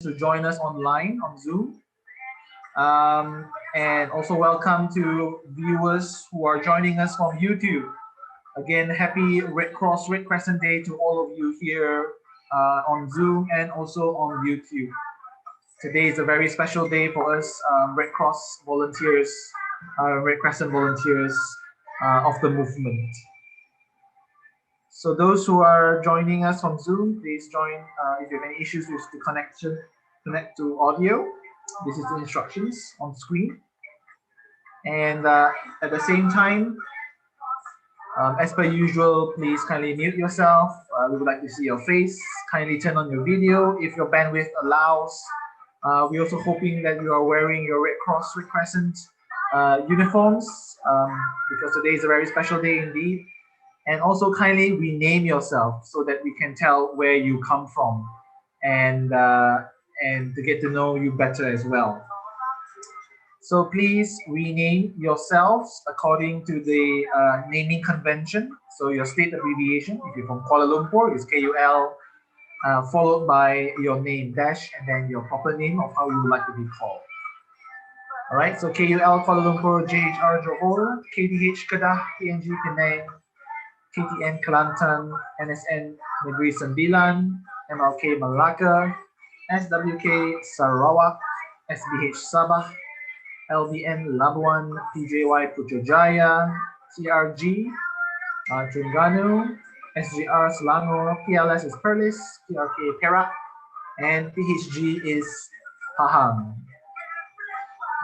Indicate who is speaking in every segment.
Speaker 1: to join us online on Zoom. And also welcome to viewers who are joining us from YouTube. Again, happy Red Cross, Red Crescent Day to all of you here on Zoom and also on YouTube. Today is a very special day for us, Red Cross volunteers, Red Crescent volunteers of the movement. So those who are joining us from Zoom, please join. If you have any issues with the connection, connect to audio. This is the instructions on screen. And at the same time, as per usual, please kindly mute yourself. We would like to see your face. Kindly turn on your video if your bandwidth allows. We're also hoping that you are wearing your Red Cross, Red Crescent uniforms because today is a very special day indeed. And also kindly rename yourself so that we can tell where you come from and to get to know you better as well. So please rename yourselves according to the naming convention. So your state abbreviation, if you're from Kuala Lumpur, is KUL, followed by your name dash and then your proper name of how you would like to be called. All right, so KUL Kuala Lumpur, JHR Johor, KTH Kedah, PNG Penang, KTN Kelantan, NSN Negeri Sembilan, MLK Malacca, SWK Sarawak, SBH Sabah, LBN Labuan, PJY Putrajaya, TRG Terengganu, SGR Selangor, PLS is Perlis, PRK Perak, and PHG is Pahang.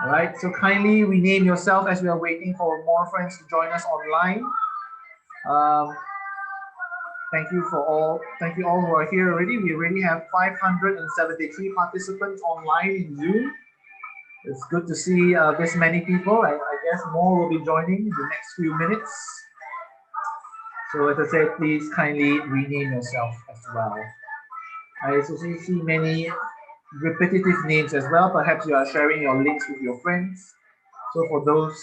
Speaker 1: All right, so kindly rename yourself as we are waiting for more friends to join us online. Thank you all who are here already. We already have 573 participants online in Zoom. It's good to see this many people. I guess more will be joining in the next few minutes. So as I said, please kindly rename yourself as well. I also see many repetitive names as well. Perhaps you are sharing your links with your friends. So for those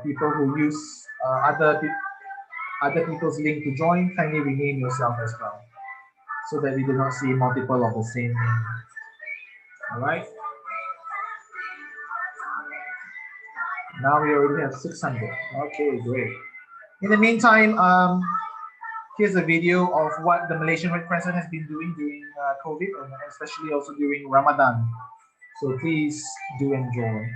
Speaker 1: people who use other people's link to join, kindly rename yourself as well, so that we do not see multiple of the same name. All right. Now we already have 600. Okay, great. In the meantime, here's a video of what the Malaysian Red Crescent has been doing during COVID, and especially also during Ramadan. So please do enjoy.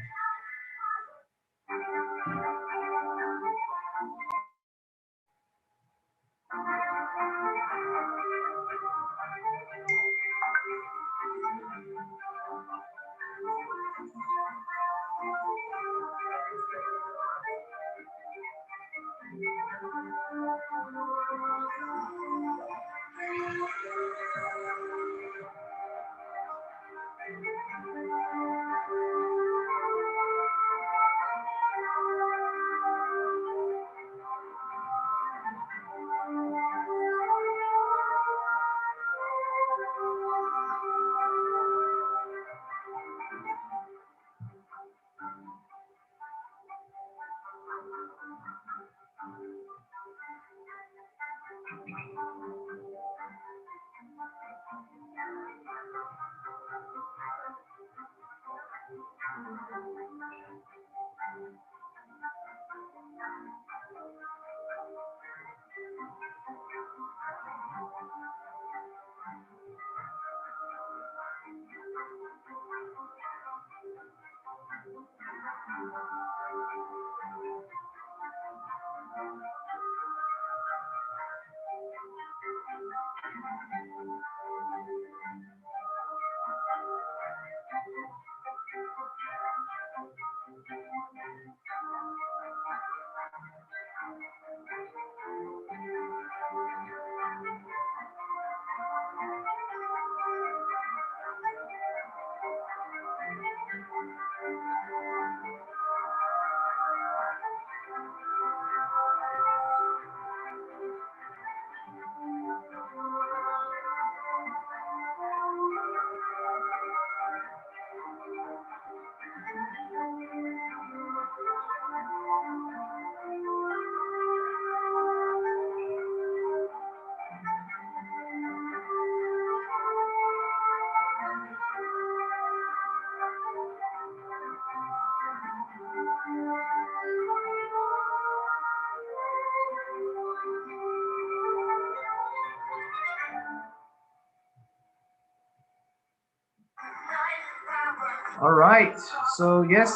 Speaker 1: All right. So yes,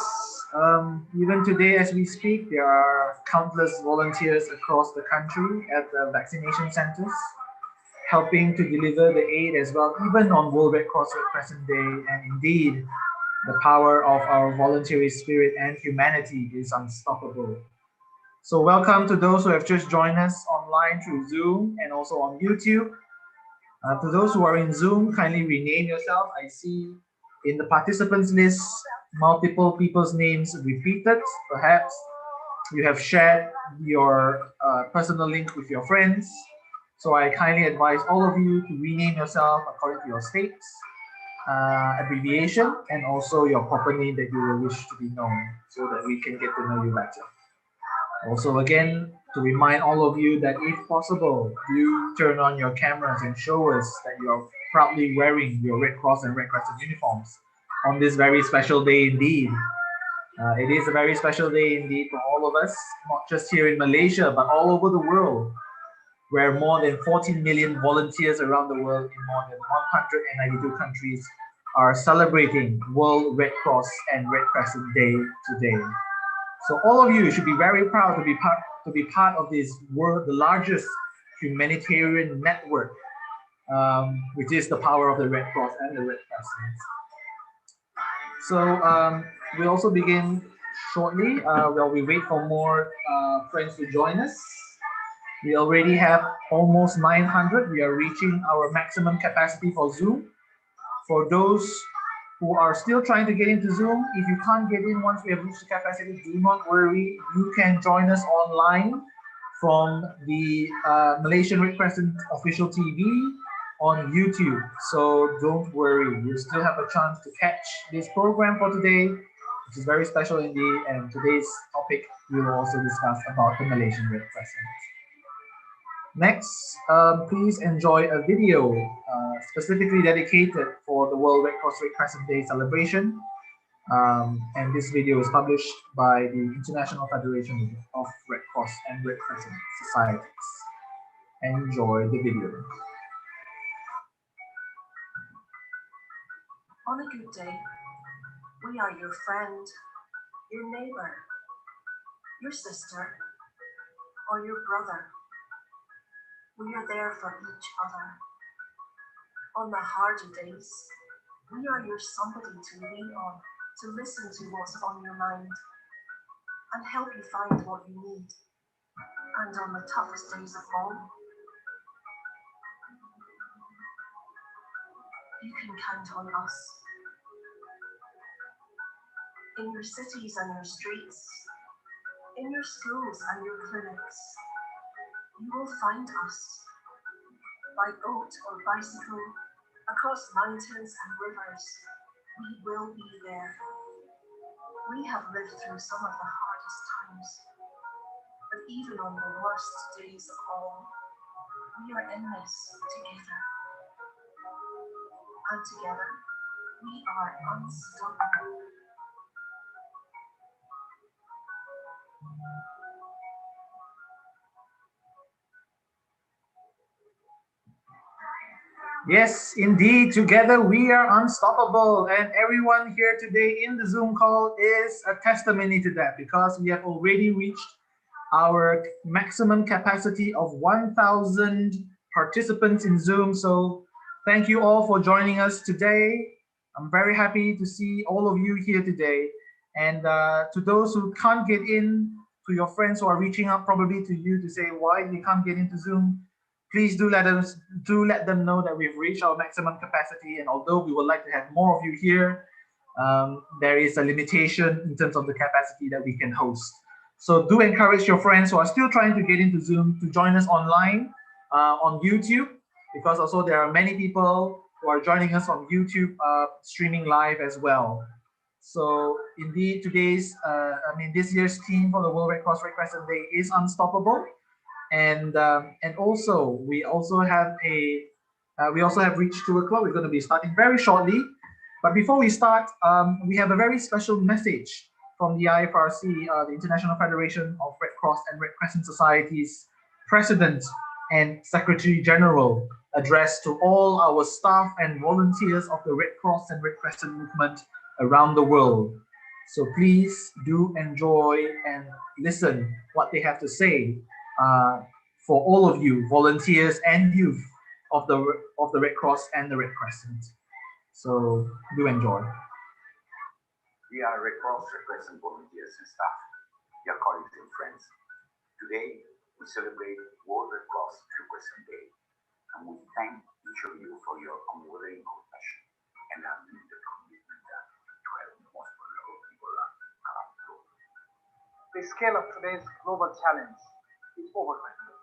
Speaker 1: even today as we speak, there are countless volunteers across the country at the vaccination centers, helping to deliver the aid as well, even on World Red Cross Red Crescent Day. And indeed, the power of our voluntary spirit and humanity is unstoppable. So welcome to those who have just joined us online through Zoom and also on YouTube. To those who are in Zoom, kindly rename yourself. I see in the participants list multiple people's names repeated. Perhaps you have shared your personal link with your friends. So I kindly advise all of you to rename yourself according to your states, abbreviation, and also your proper name that you will wish to be known so that we can get to know you better. Also, again, to remind all of you that if possible, do turn on your cameras and show us that you are proudly wearing your Red Cross and Red Crescent uniforms on this very special day indeed. It is a very special day indeed for all of us, not just here in Malaysia, but all over the world, where more than 14 million volunteers around the world in more than 192 countries are celebrating World Red Cross and Red Crescent Day today. So all of you should be very proud to be part of this world, the largest humanitarian network, which is the power of the Red Cross and the Red Crescent. So we'll also begin shortly while we wait for more friends to join us. We already have almost 900. We are reaching our maximum capacity for Zoom. For those who are still trying to get into Zoom, if you can't get in once we have reached the capacity, do not worry. You can join us online from the Malaysian Red Crescent official TV on YouTube. So don't worry, you still have a chance to catch this program for today, which is very special indeed. And today's topic we will also discuss about the Malaysian Red Crescent. Next, please enjoy a video specifically dedicated for the World Red Cross Red Crescent Day celebration. And this video is published by the International Federation of Red Cross and Red Crescent Societies. Enjoy the video.
Speaker 2: On a good day, we are your friend, your neighbor, your sister, or your brother. We are there for each other. On the harder days, we are your somebody to lean on, to listen to what's on your mind, and help you find what you need. And on the toughest days of all, you can count on us. In your cities and your streets, in your schools and your clinics, you will find us. By boat or bicycle, across mountains and rivers, we will be there. We have lived through some of the hardest times, but even on the worst days of all, we are in this together. And together, we are unstoppable.
Speaker 1: Yes, indeed, together we are unstoppable. And everyone here today in the Zoom call is a testimony to that because we have already reached our maximum capacity of 1,000 participants in Zoom. So thank you all for joining us today. I'm very happy to see all of you here today. And to those who can't get in, to your friends who are reaching out probably to you to say why they can't get into Zoom, please do let them know that we've reached our maximum capacity. And although we would like to have more of you here, there is a limitation in terms of the capacity that we can host. So do encourage your friends who are still trying to get into Zoom to join us online on YouTube, because also there are many people who are joining us on YouTube streaming live as well. So indeed, this year's theme for the World Red Cross Red Crescent Day is unstoppable, and also we also have reached 2 o'clock. We're going to be starting very shortly, but before we start, we have a very special message from the IFRC, the International Federation of Red Cross and Red Crescent Societies President and Secretary General, addressed to all our staff and volunteers of the Red Cross and Red Crescent movement around the world. So please do enjoy and listen what they have to say for all of you, volunteers and youth of the Red Cross and the Red Crescent. So do enjoy.
Speaker 3: We are Red Cross, Red Crescent volunteers and staff, dear colleagues and friends. Today, we celebrate World Red Cross Red Crescent Day, and we thank each of you for your unwavering compassion and unlimited commitment to help the most vulnerable people around the globe.
Speaker 4: The scale of today's global challenge is overwhelming.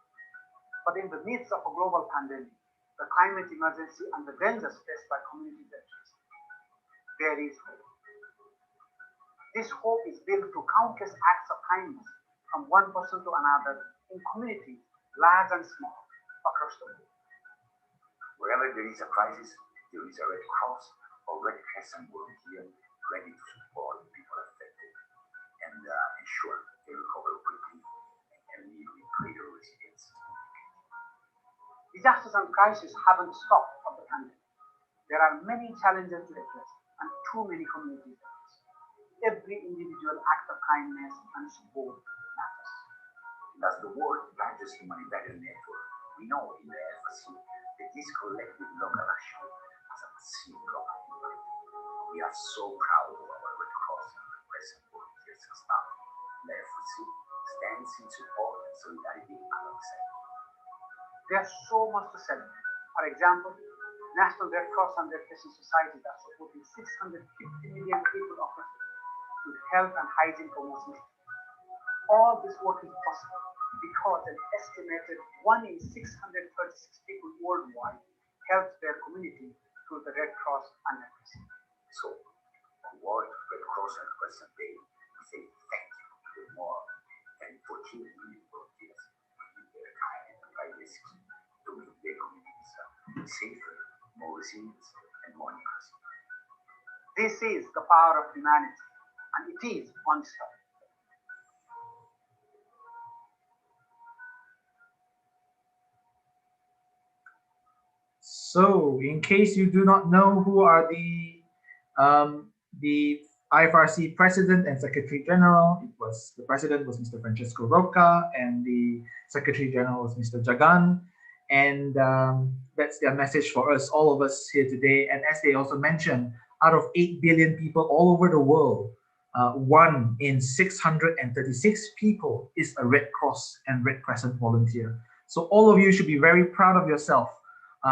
Speaker 4: But in the midst of a global pandemic, the climate emergency, and the dangers faced by communities at risk, there is hope. This hope is built through countless acts of kindness from one person to another in communities, large and small, across the world.
Speaker 3: Wherever there is a crisis, there is a Red Cross or Red Crescent volunteer ready to support people affected and ensure they recover quickly and can live with greater resilience.
Speaker 4: Disasters and crises haven't stopped from the pandemic. There are many challenges to address and too many communities at risk. Every individual act of kindness and support matters.
Speaker 3: And as the world's largest humanitarian network, we know in the FRC that this collective local action has a massive global impact. We are so proud of our Red Cross and Red Crescent volunteers and staff. The FRC stands in support and solidarity alongside.
Speaker 4: There's so much to celebrate. For example, National Red Cross and Red Crescent societies are supporting 650 million people across the world with health and hygiene promotions. All this work is possible because an estimated 1 in 636 people worldwide help their community through the Red Cross and Red Crescent.
Speaker 3: So, on World Red Cross and Crescent Day, we say thank you to the more than 14 million volunteers who give their time and apply risks to make their communities safer, more resilient, and more inclusive.
Speaker 4: This is the power of humanity, and it is unstoppable.
Speaker 1: So, in case you do not know who are the IFRC President and Secretary General, the President was Mr. Francesco Rocca, and the Secretary General was Mr. Jagan, and that's their message for us, all of us here today. And as they also mentioned, out of 8 billion people all over the world, 1 in 636 people is a Red Cross and Red Crescent volunteer. So all of you should be very proud of yourself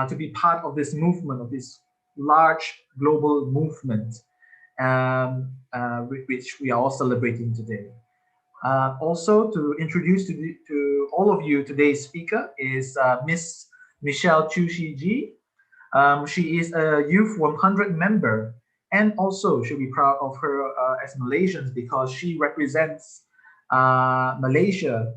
Speaker 1: to be part of this movement, of this large global movement, which we are all celebrating today. Also, to introduce to all of you, today's speaker is Miss Michelle Chu Shi. She is a Youth 100 member, and also should be proud of her as Malaysians because she represents Malaysia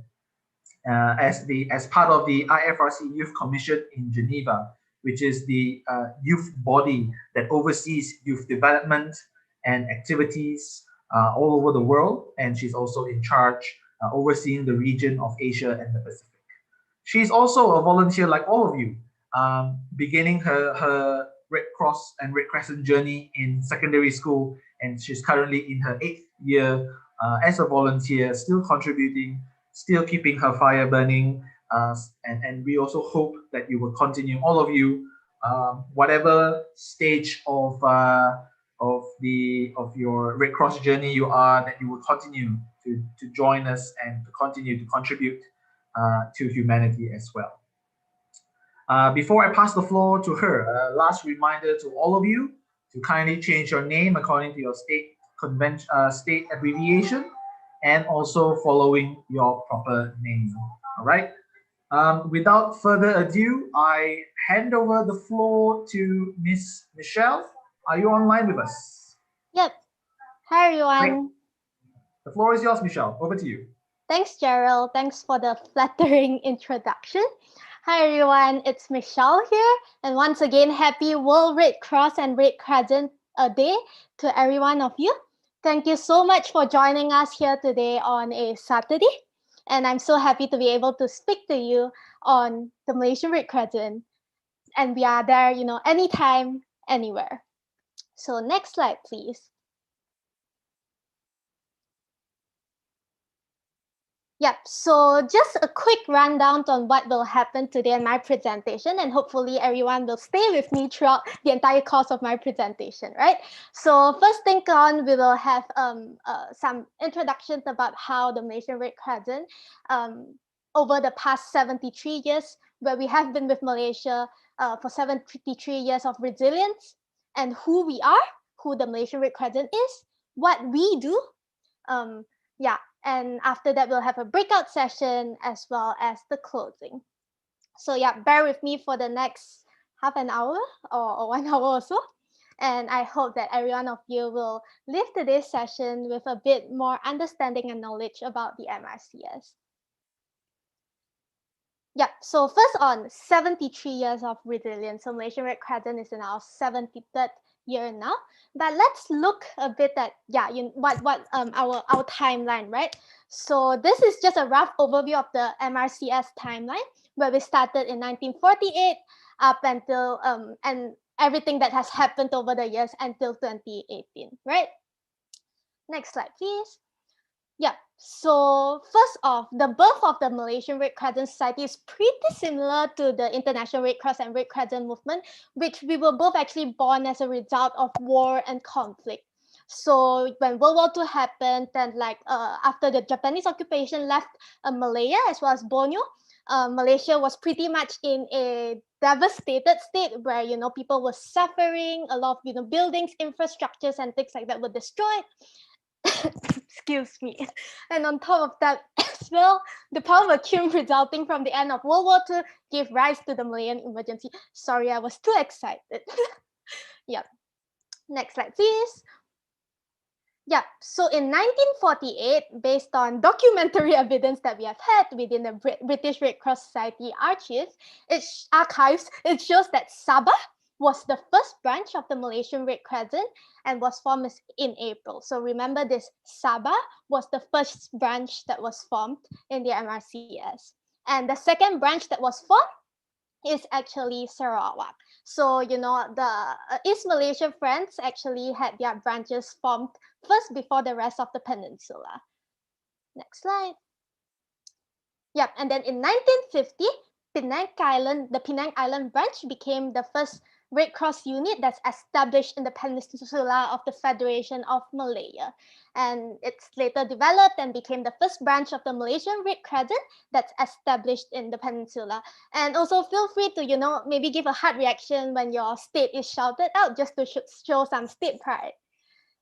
Speaker 1: as part of the IFRC Youth Commission in Geneva, which is the youth body that oversees youth development and activities all over the world. And she's also in charge overseeing the region of Asia and the Pacific. She's also a volunteer like all of you, beginning her Red Cross and Red Crescent journey in secondary school, and she's currently in her 8th year as a volunteer, still contributing, still keeping her fire burning, and we also hope that you will continue, all of you, whatever stage of your Red Cross journey you are, that you will continue to join us and to continue to contribute to humanity as well. Before I pass the floor to her, last reminder to all of you to kindly change your name according to your state state abbreviation, and also following your proper name. All right. Without further ado, I hand over the floor to Miss Michelle. Are you online with us?
Speaker 5: Yep. Hi, everyone.
Speaker 1: Great. The floor is yours, Michelle. Over to you.
Speaker 5: Thanks, Gerald. Thanks for the flattering introduction. Hi, everyone. It's Michelle here. And once again, happy World Red Cross and Red Crescent Day to every one of you. Thank you so much for joining us here today on a Saturday. And I'm so happy to be able to speak to you on the Malaysian Red Crescent. And we are there, anytime, anywhere. So next slide, please. Yep, so just a quick rundown on what will happen today in my presentation, and hopefully everyone will stay with me throughout the entire course of my presentation, right? So first thing on, we will have some introductions about how the Malaysian Red Crescent over the past 73 years, where we have been with Malaysia for 73 years of resilience, and who we are, who the Malaysian Red Crescent is, what we do, yeah, and after that we'll have a breakout session as well as the closing. So yeah, bear with me for the next half an hour or 1 hour or so. And I hope that every one of you will leave today's session with a bit more understanding and knowledge about the MRCS. Yeah, so first on 73 years of resilience. So Malaysian Red Crescent is in our 73rd year now. But let's look a bit at our timeline, right? So this is just a rough overview of the MRCS timeline, where we started in 1948 up until and everything that has happened over the years until 2018, right? Next slide, please. Yeah, so first off, the birth of the Malaysian Red Crescent Society is pretty similar to the International Red Cross and Red Crescent movement, which we were both actually born as a result of war and conflict. So when World War II happened, and after the Japanese occupation left Malaya as well as Borneo, Malaysia was pretty much in a devastated state where people were suffering, a lot of buildings, infrastructures, and things like that were destroyed. Excuse me. And on top of that as well, the power vacuum resulting from the end of World War II gave rise to the Malayan emergency. Sorry, I was too excited. Yeah. Next slide, please. Yeah, so in 1948, based on documentary evidence that we have had within the British Red Cross Society archives, it shows that Sabah was the first branch of the Malaysian Red Crescent and was formed in April. So remember this, Sabah was the first branch that was formed in the MRCS. And the second branch that was formed is actually Sarawak. So, the East Malaysia Friends actually had their branches formed first before the rest of the peninsula. Next slide. Yep, and then in 1950, the Penang Island branch became the first Red Cross unit that's established in the peninsula of the Federation of Malaya. And it's later developed and became the first branch of the Malaysian Red Crescent that's established in the peninsula. And also feel free to, maybe give a heart reaction when your state is shouted out, just to show some state pride.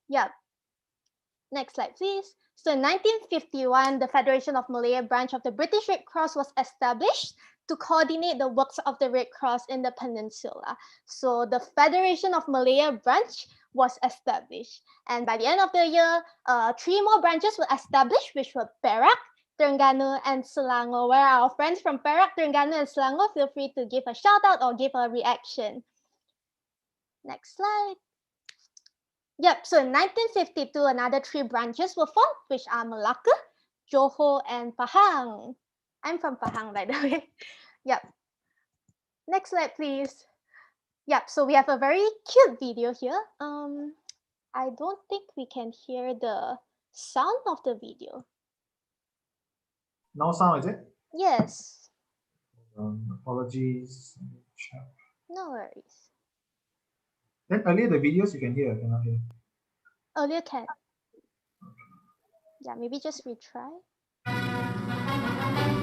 Speaker 5: Yeah. Next slide, please. So in 1951, the Federation of Malaya branch of the British Red Cross was established to coordinate the works of the Red Cross in the peninsula. So the Federation of Malaya branch was established. And by the end of the year, 3 more branches were established, which were Perak, Terengganu, and Selangor, where our friends from Perak, Terengganu, and Selangor feel free to give a shout out or give a reaction. Next slide. Yep, so in 1952, another 3 branches were formed, which are Malacca, Johor, and Pahang. I'm from Pahang, by the way. Yep. Next slide, please. Yep, so we have a very cute video here. I don't think we can hear the sound of the video.
Speaker 1: No sound, is it?
Speaker 5: Yes.
Speaker 1: Apologies.
Speaker 5: No worries.
Speaker 1: Then earlier the videos you can hear, cannot hear.
Speaker 5: Earlier can. Yeah, maybe just retry.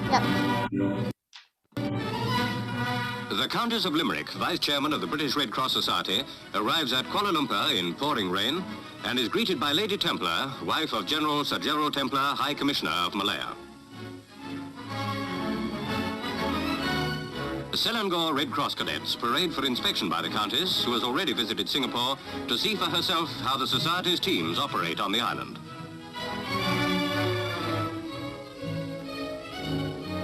Speaker 5: Yep.
Speaker 6: The Countess of Limerick, Vice Chairman of the British Red Cross Society, arrives at Kuala Lumpur in pouring rain and is greeted by Lady Templar, wife of General Sir Gerald Templar, High Commissioner of Malaya. Selangor Red Cross cadets parade for inspection by the Countess, who has already visited Singapore to see for herself how the Society's teams operate on the island.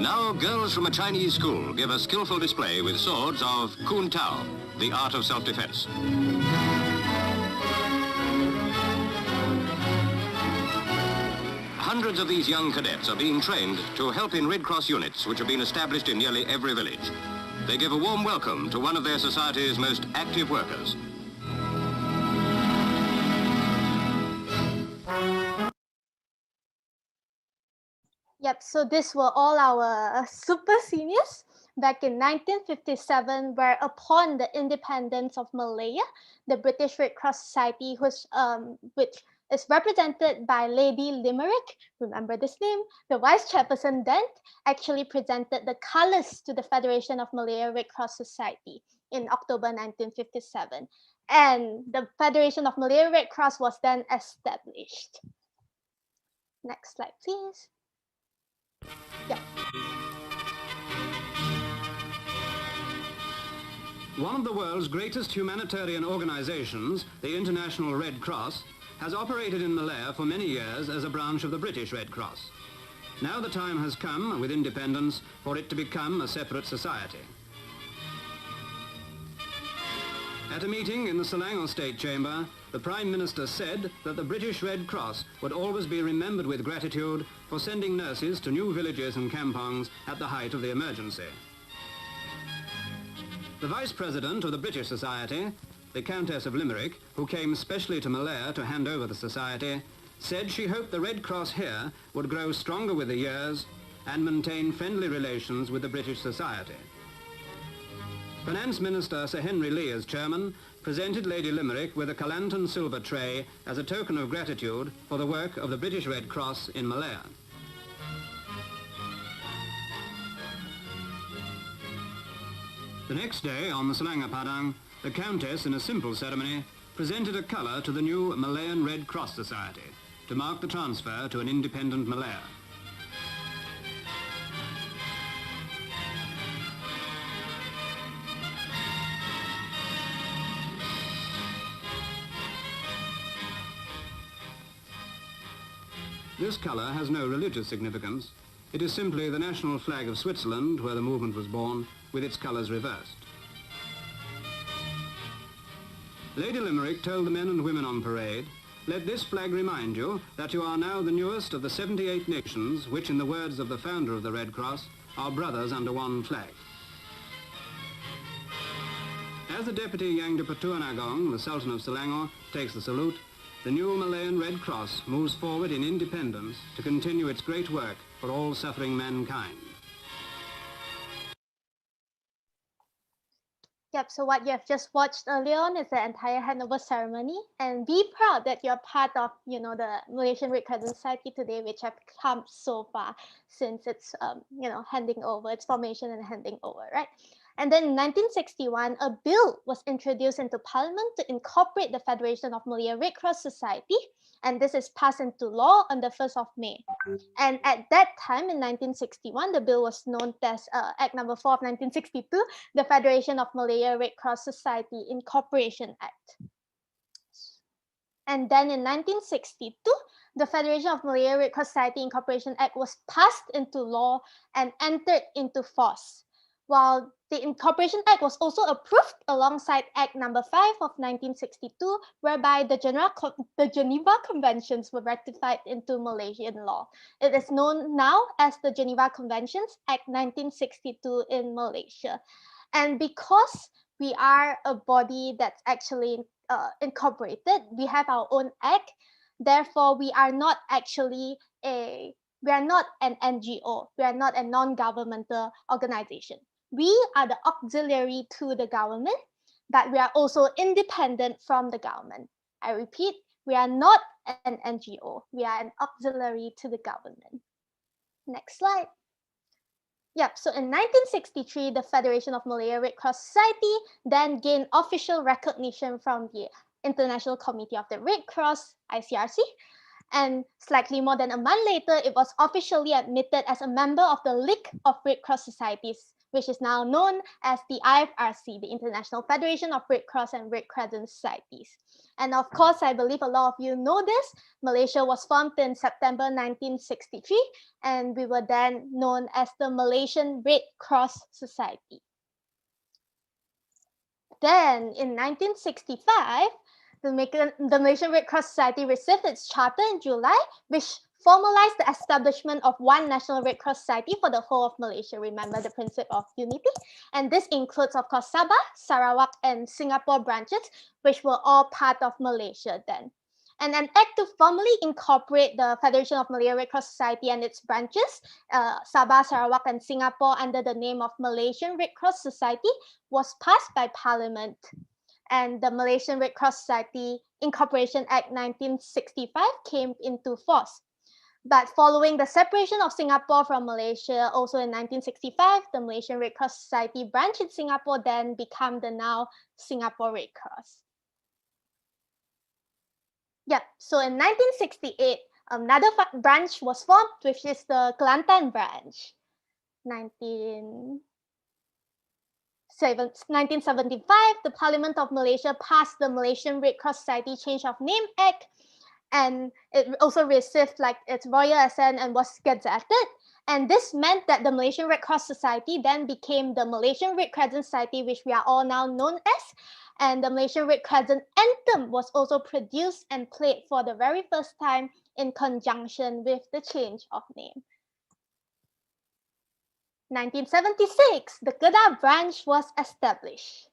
Speaker 6: Now, girls from a Chinese school give a skillful display with swords of Kun Tao, the art of self-defense. Hundreds of these young cadets are being trained to help in Red Cross units which have been established in nearly every village. They give a warm welcome to one of their society's most active workers.
Speaker 5: Yep, so these were all our super seniors back in 1957, where upon the independence of Malaya, the British Red Cross Society, which is represented by Lady Limerick, remember this name, the vice chairperson then, actually presented the colors to the Federation of Malaya Red Cross Society in October 1957. And the Federation of Malaya Red Cross was then established. Next slide, please. Yeah.
Speaker 6: One of the world's greatest humanitarian organizations, the International Red Cross, has operated in Malaya for many years as a branch of the British Red Cross. Now the time has come, with independence, for it to become a separate society. At a meeting in the Selangor State Chamber, the Prime Minister said that the British Red Cross would always be remembered with gratitude for sending nurses to new villages and kampongs at the height of the emergency. The Vice President of the British Society, the Countess of Limerick, who came specially to Malaya to hand over the society, said she hoped the Red Cross here would grow stronger with the years and maintain friendly relations with the British Society. Finance Minister Sir Henry Lee, as chairman, presented Lady Limerick with a Kelantan silver tray as a token of gratitude for the work of the British Red Cross in Malaya. The next day, on the Selangor Padang, the Countess, in a simple ceremony, presented a colour to the new Malayan Red Cross Society to mark the transfer to an independent Malaya. This colour has no religious significance. It is simply the national flag of Switzerland, where the movement was born, with its colours reversed. Lady Limerick told the men and women on parade, "Let this flag remind you that you are now the newest of the 78 nations which, in the words of the founder of the Red Cross, are brothers under one flag." As the Deputy Yang di Pertuan Agong, the Sultan of Selangor, takes the salute, the new Malayan Red Cross moves forward in independence to continue its great work for all suffering mankind.
Speaker 5: Yep, so what you have just watched earlier on is the entire handover ceremony, and be proud that you're part of, the Malaysian Red Crescent Society today, which have come so far since its, handing over, its formation and handing over, right? And then in 1961, a bill was introduced into Parliament to incorporate the Federation of Malaya Red Cross Society, and this is passed into law on the 1st of May. And at that time, in 1961, the bill was known as Act Number 4 of 1962, the Federation of Malaya Red Cross Society Incorporation Act. And then in 1962, the Federation of Malaya Red Cross Society Incorporation Act was passed into law and entered into force, while the Incorporation Act was also approved alongside Act Number 5 of 1962, whereby the Geneva Conventions were ratified into Malaysian law. It is known now as the Geneva Conventions, Act 1962 in Malaysia. And because we are a body that's actually incorporated, we have our own act, therefore we are not actually we are not an NGO, we are not a non-governmental organization. We are the auxiliary to the government, but we are also independent from the government. I repeat, we are not an NGO. We are an auxiliary to the government. Next slide. Yep, so in 1963, the Federation of Malaya Red Cross Society then gained official recognition from the International Committee of the Red Cross, ICRC, and slightly more than a month later, it was officially admitted as a member of the League of Red Cross Societies, which is now known as the IFRC, the International Federation of Red Cross and Red Crescent Societies. And of course, I believe a lot of you know this, Malaysia was formed in September 1963, and we were then known as the Malaysian Red Cross Society. Then in 1965, the Malaysian Red Cross Society received its charter in July, which formalized the establishment of one National Red Cross Society for the whole of Malaysia. Remember the principle of unity? And this includes, of course, Sabah, Sarawak, and Singapore branches, which were all part of Malaysia then. And an act to formally incorporate the Federation of Malay Red Cross Society and its branches, Sabah, Sarawak, and Singapore under the name of Malaysian Red Cross Society was passed by Parliament. And the Malaysian Red Cross Society Incorporation Act 1965 came into force. But following the separation of Singapore from Malaysia, also in 1965, the Malaysian Red Cross Society branch in Singapore then became the now Singapore Red Cross. Yep, so in 1968, another branch was formed, which is the Kelantan branch. 1975, the Parliament of Malaysia passed the Malaysian Red Cross Society Change of Name Act, and it also received like its royal assent and was gazetted. And this meant that the Malaysian Red Cross Society then became the Malaysian Red Crescent Society, which we are all now known as. And the Malaysian Red Crescent anthem was also produced and played for the very first time in conjunction with the change of name. 1976, the Kedah branch was established.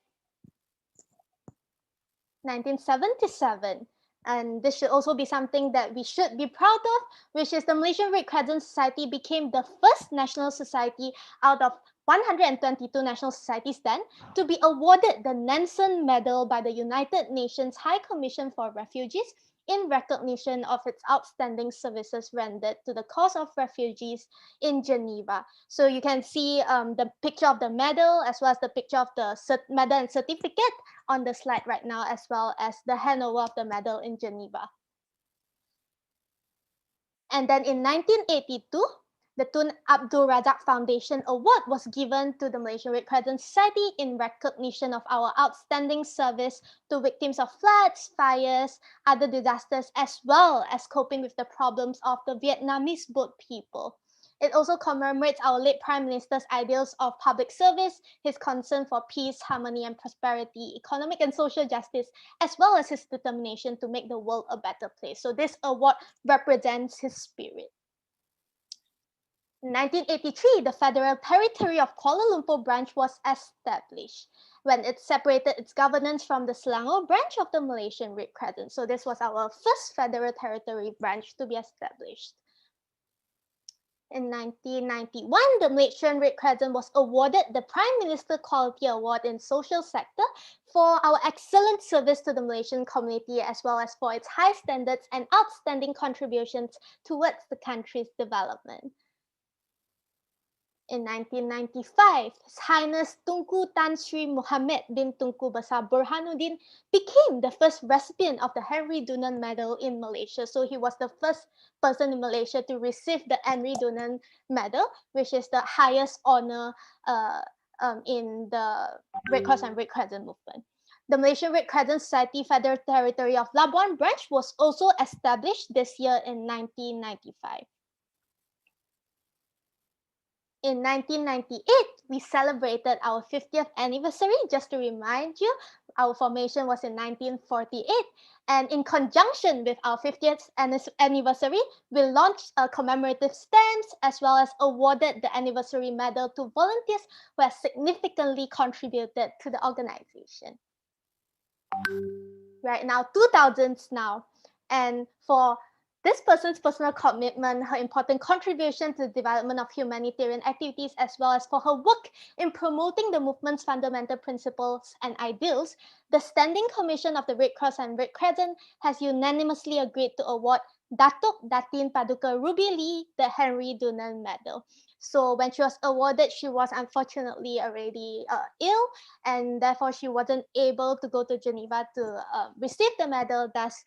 Speaker 5: 1977, and this should also be something that we should be proud of, which is the Malaysian Red Crescent Society became the first national society out of 122 national societies then to be awarded the Nansen Medal by the United Nations High Commission for Refugees in recognition of its outstanding services rendered to the cause of refugees in Geneva. So you can see the picture of the medal as well as the picture of the medal and certificate on the slide right now, as well as the handover of the medal in Geneva. And then in 1982, the Tun Abdul Razak Foundation Award was given to the Malaysian Red Crescent Society in recognition of our outstanding service to victims of floods, fires, other disasters, as well as coping with the problems of the Vietnamese boat people. It also commemorates our late Prime Minister's ideals of public service, his concern for peace, harmony, and prosperity, economic and social justice, as well as his determination to make the world a better place. So this award represents his spirit. In 1983, the Federal Territory of Kuala Lumpur branch was established when it separated its governance from the Selangor branch of the Malaysian Red Crescent. So this was our first Federal Territory branch to be established. In 1991, the Malaysian Red Crescent was awarded the Prime Minister Quality Award in Social Sector for our excellent service to the Malaysian community, as well as for its high standards and outstanding contributions towards the country's development. In 1995, His Highness Tunku Tan Sri Muhammad bin Tunku Besar Burhanuddin became the first recipient of the Henry Dunant Medal in Malaysia. So he was the first person in Malaysia to receive the Henry Dunant Medal, which is the highest honor in the Red Cross and Red Crescent movement. The Malaysian Red Crescent Society Federal Territory of Labuan branch was also established this year in 1995. In 1998, we celebrated our 50th anniversary. Just to remind you, our formation was in 1948. And in conjunction with our 50th anniversary, we launched commemorative stamps as well as awarded the anniversary medal to volunteers who have significantly contributed to the organization. Right now, 2000s now. And for this person's personal commitment, her important contribution to the development of humanitarian activities, as well as for her work in promoting the movement's fundamental principles and ideals, the Standing Commission of the Red Cross and Red Crescent has unanimously agreed to award Datuk Datin Paduka Ruby Lee the Henry Dunant Medal. So when she was awarded, she was unfortunately already ill, and therefore she wasn't able to go to Geneva to receive the medal. Thus,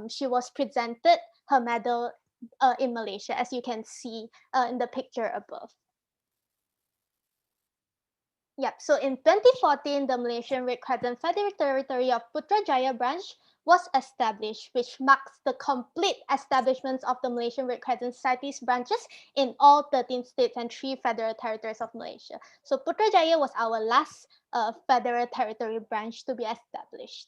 Speaker 5: she was presented her medal in Malaysia, as you can see in the picture above. Yep, so in 2014, the Malaysian Red Crescent Federal Territory of Putrajaya branch was established, which marks the complete establishment of the Malaysian Red Crescent Society's branches in all 13 states and 3 federal territories of Malaysia. So Putrajaya was our last federal territory branch to be established.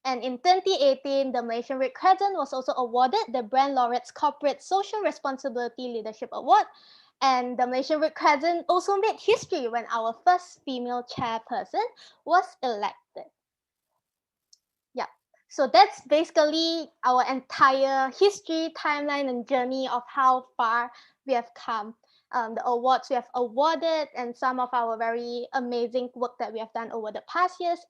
Speaker 5: And in 2018, the Malaysian Red Crescent was also awarded the Brand Laureate's Corporate Social Responsibility Leadership Award. And the Malaysian Red Crescent also made history when our first female chairperson was elected. Yeah. So that's basically our entire history, timeline, and journey of how far we have come. The awards we have awarded and some of our very amazing work that we have done over the past years.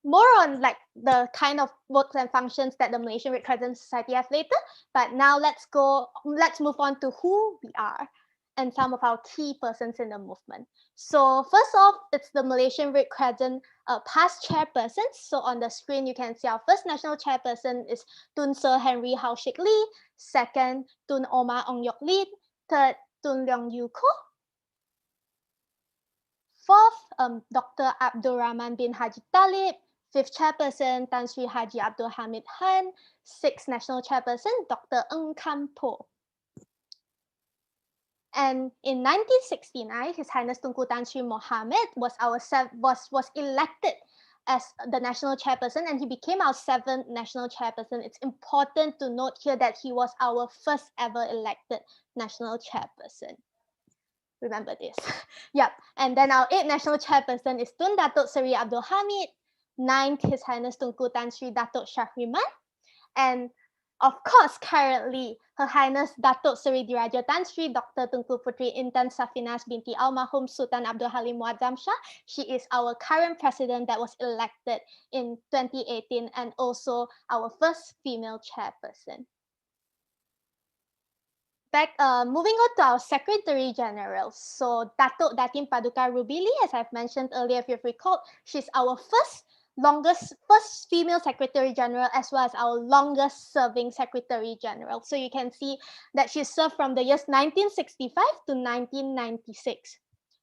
Speaker 5: More on like the kind of works and functions that the Malaysian Red Crescent Society have later. But now let's move on to who we are and some of our key persons in the movement. So first off, it's the Malaysian Red Crescent past chairpersons. So on the screen, you can see our first national chairperson is Tun Sir Henry Hao Shik Lee, second Tun Omar Ong Yok Lin, third Tun Leong Yu Ko, fourth Dr. Abdul Rahman bin Haji Talib, fifth chairperson Tan Sri Haji Abdul Hamid Han, sixth national chairperson Dr. Ng Kam Po. And in 1969, His Highness Tunku Tan Sri Mohammed was elected as the national chairperson, and he became our seventh national chairperson. It's important to note here that he was our first ever elected national chairperson. Remember this. Yep. And then our eighth national chairperson is Tun Datuk Seri Abdul Hamid, ninth His Highness Tunku Tan Sri Datuk Syahriman, and of course, currently, Her Highness Datuk Seri Diraja Tan Sri Dr. Tunku Puteri Intan Safinas binti Almarhum Sultan Abdul Halim Muazzam Shah. She is our current president that was elected in 2018 and also our first female chairperson. Moving on to our Secretary General. So Datuk Datin Paduka Rubili, as I've mentioned earlier, if you've recalled, she's our first female Secretary General as well as our longest serving Secretary General. So you can see that she served from the years 1965 to 1996.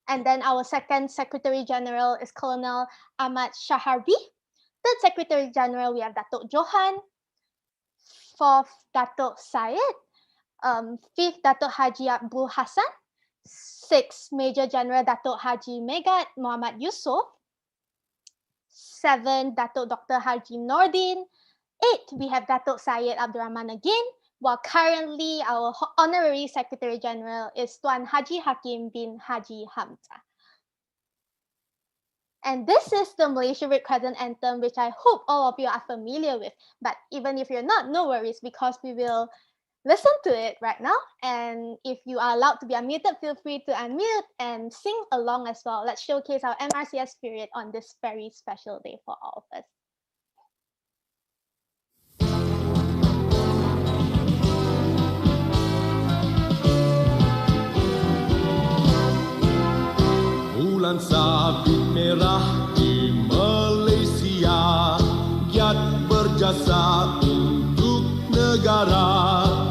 Speaker 5: And then our second Secretary General is Colonel Ahmad Shaharbi. Third Secretary General, we have Datuk Johan. Fourth, Datuk Syed. Fifth, Datuk Haji Abdul Hassan. Sixth, Major General Datuk Haji Megat Muhammad Yusof. 7, Datuk Dr. Haji Nordin. 8, we have Datuk Syed Abdurrahman again, while currently our Honorary Secretary General is Tuan Haji Hakim bin Haji Hamzah. And this is the Malaysia Red Crescent Anthem, which I hope all of you are familiar with. But even if you're not, no worries, because we will listen to it right now. And if you are allowed to be unmuted, feel free to unmute and sing along as well. Let's showcase our MRCS spirit on this very special day for all of us.
Speaker 7: Bulan sabit merah di Malaysia, giat berjasa untuk negara.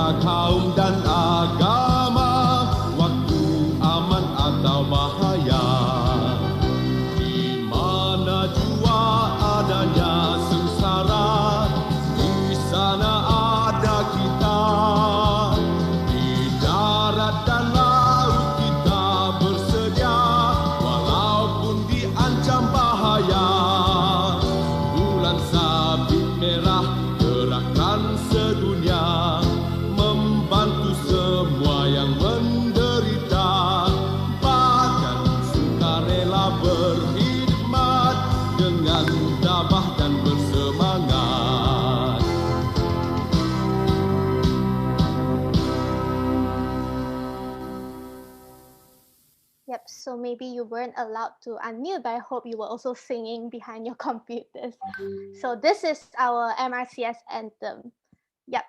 Speaker 7: Kaum dan agama, waktu aman atau bahaya, di mana jua adanya sengsara, di sana ada kita. Di darat dan laut kita bersedia, walaupun diancam bahaya. Bulan sabit merah gerakkan sedunia, membantu semua yang menderita, bahkan sukarela berkhidmat dengan tabah dan bersemangat.
Speaker 5: Yep, so maybe you weren't allowed to unmute, but I hope you were also singing behind your computers. So this is our MRCS anthem. Yep.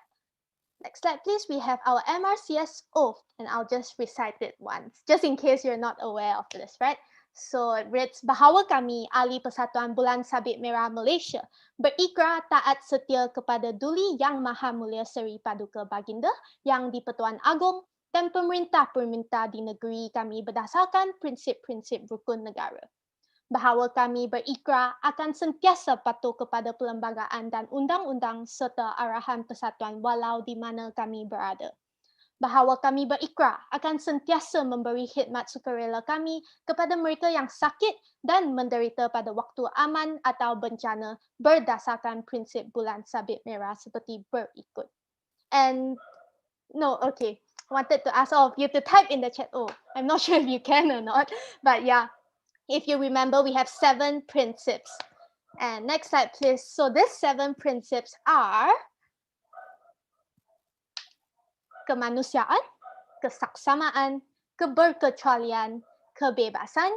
Speaker 5: Next slide, please. We have our MRCS oath, and I'll just recite it once, just in case you're not aware of this, right? So it reads, bahawa kami, Ahli Persatuan Bulan Sabit Merah Malaysia, berikrar taat setia kepada Duli Yang Maha Mulia Seri Paduka Baginda, Yang di-Pertuan Agong, dan pemerintah-pemerintah di negeri kami berdasarkan prinsip-prinsip rukun negara. Bahawa kami berikrar akan sentiasa patuh kepada perlembagaan dan undang-undang serta arahan persatuan walau di mana kami berada. Bahawa kami berikrar akan sentiasa memberi khidmat sukarela kami kepada mereka yang sakit dan menderita pada waktu aman atau bencana berdasarkan prinsip bulan sabit merah seperti berikut. And no, okay. Wanted to ask all of you to type in the chat. Oh, I'm not sure if you can or not, but yeah. If you remember, we have 7 principes. And next slide, please. So these 7 principles are kemanusiaan, kesaksamaan, keberkecualian, kebebasan,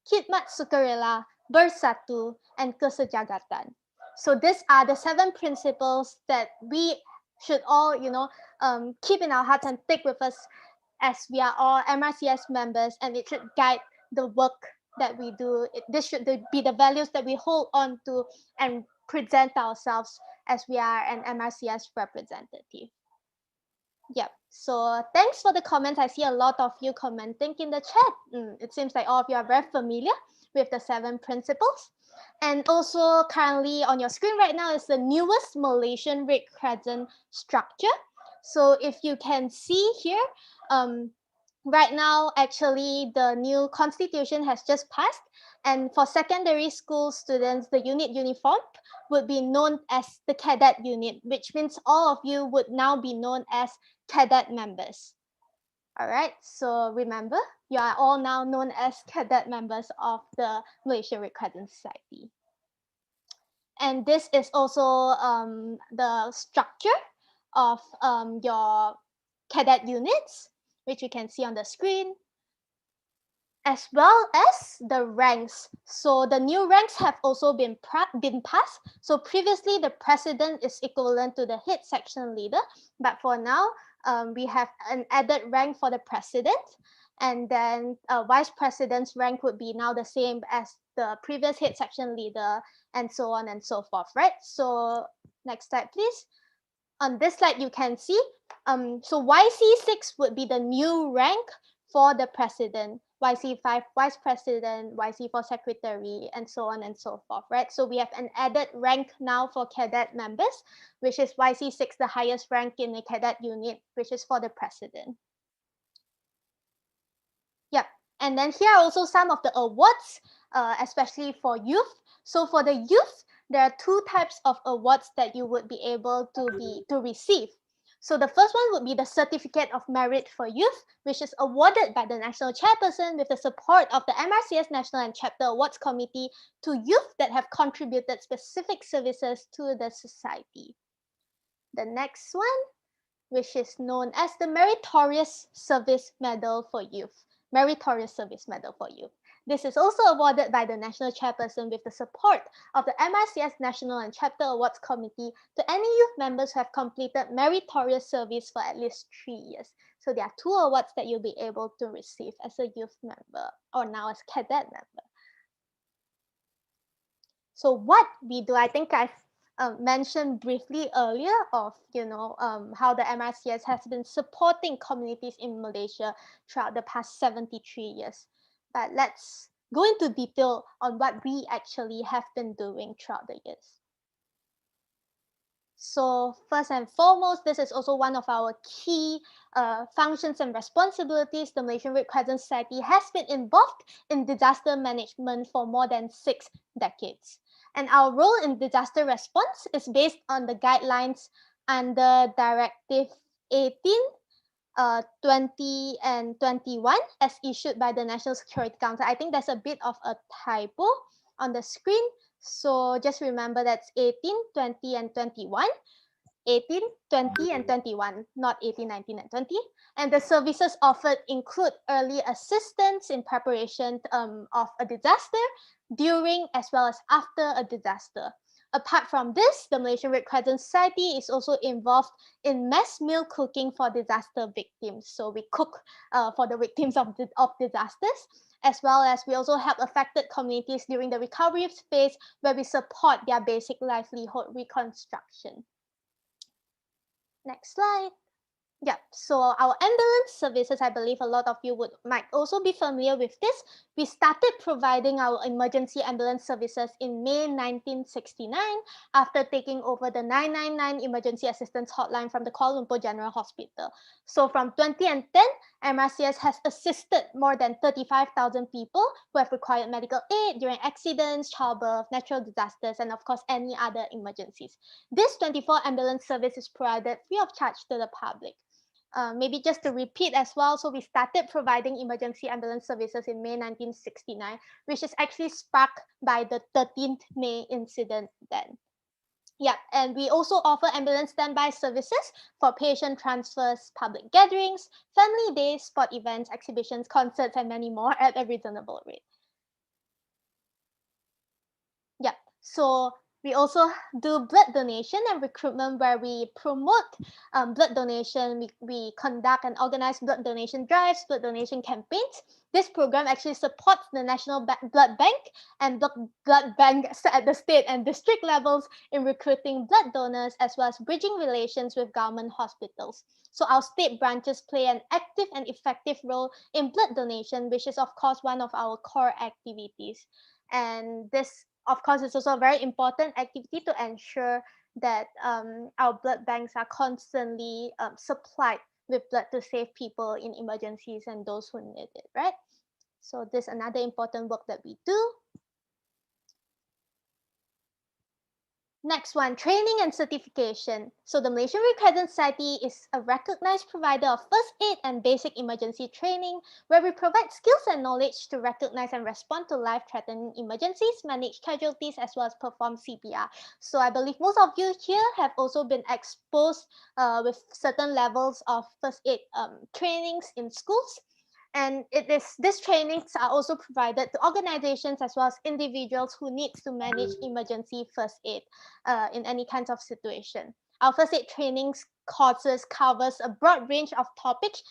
Speaker 5: khidmat sukarela, bersatu, and kesejahteraan. So these are the 7 principles that we should all, keep in our hearts and take with us as we are all MRCS members, and it should guide the work that we do. This should be the values that we hold on to and present ourselves as we are an MRCS representative. Yep. So thanks for the comments. I see a lot of you commenting in the chat. It seems like all of you are very familiar with the 7 principles. And also currently on your screen right now is the newest Malaysian Red Crescent structure. So if you can see here, right now, actually, the new constitution has just passed. And for secondary school students, the unit uniform would be known as the cadet unit, which means all of you would now be known as cadet members. All right, so remember, you are all now known as cadet members of the Malaysian Red Crescent Society. And this is also the structure of your cadet units, which you can see on the screen, as well as the ranks. So the new ranks have also been passed. So previously, the president is equivalent to the head section leader, but for now, we have an added rank for the president, and then vice president's rank would be now the same as the previous head section leader, and so on and so forth, right? So next slide, please. On this slide, you can see, so YC6 would be the new rank for the president, YC5 vice president, YC4 secretary, and so on and so forth, right? So we have an added rank now for cadet members, which is YC6, the highest rank in a cadet unit, which is for the president. Yep, and then here are also some of the awards, especially for youth. So for the youth, there are 2 types of awards that you would be able to receive. So the first one would be the Certificate of Merit for Youth, which is awarded by the National Chairperson with the support of the MRCS National and Chapter Awards Committee to youth that have contributed specific services to the society. The next one, which is known as the Meritorious Service Medal for Youth. Meritorious Service Medal for Youth. This is also awarded by the National Chairperson with the support of the MRCS National and Chapter Awards Committee to any youth members who have completed meritorious service for at least 3 years. So there are 2 awards that you'll be able to receive as a youth member, or now as cadet member. So what we do, I think I've mentioned briefly earlier of how the MRCS has been supporting communities in Malaysia throughout the past 73 years. But let's go into detail on what we actually have been doing throughout the years. So first and foremost, this is also one of our key functions and responsibilities. The Malaysian Red Crescent Society has been involved in disaster management for more than 6 decades. And our role in disaster response is based on the guidelines under Directive 18, 20, and 21 as issued by the National Security Council. I think there's a bit of a typo on the screen. So just remember that's 18, 20, and 21. 18, 20, and 21, not 18, 19, and 20. And the services offered include early assistance in preparation of a disaster, during as well as after a disaster. Apart from this, the Malaysian Red Crescent Society is also involved in mass meal cooking for disaster victims. So we cook for the victims of disasters, as well as we also help affected communities during the recovery phase where we support their basic livelihood reconstruction. Next slide. Yeah, so our ambulance services, I believe a lot of you might also be familiar with this. We started providing our emergency ambulance services in May 1969 after taking over the 999 emergency assistance hotline from the Kuala Lumpur General Hospital. So from 2010, MRCS has assisted more than 35,000 people who have required medical aid during accidents, childbirth, natural disasters, and of course, any other emergencies. This 24 ambulance service is provided free of charge to the public. maybe just to repeat as well, so we started providing emergency ambulance services in May 1969, which is actually sparked by the 13th May incident then. Yeah, and we also offer ambulance standby services for patient transfers, public gatherings, family days, sport events, exhibitions, concerts, and many more at a reasonable rate. Yeah, so we also do blood donation and recruitment, where we promote blood donation. We conduct and organize blood donation drives, blood donation campaigns. This program actually supports the National Blood Bank and blood banks at the state and district levels in recruiting blood donors, as well as bridging relations with government hospitals. So our state branches play an active and effective role in blood donation, which is of course one of our core activities. And this, of course, is also a very important activity to ensure that our blood banks are constantly supplied with blood to save people in emergencies and those who need it, right? So this is another important work that we do. Next one, training and certification. So the Malaysian Red Crescent Society is a recognized provider of first aid and basic emergency training, where we provide skills and knowledge to recognize and respond to life-threatening emergencies, manage casualties, as well as perform CPR. So I believe most of you here have also been exposed with certain levels of first aid trainings in schools. And these trainings are also provided to organizations as well as individuals who need to manage emergency first aid in any kinds of situation. Our first aid trainings courses covers a broad range of topics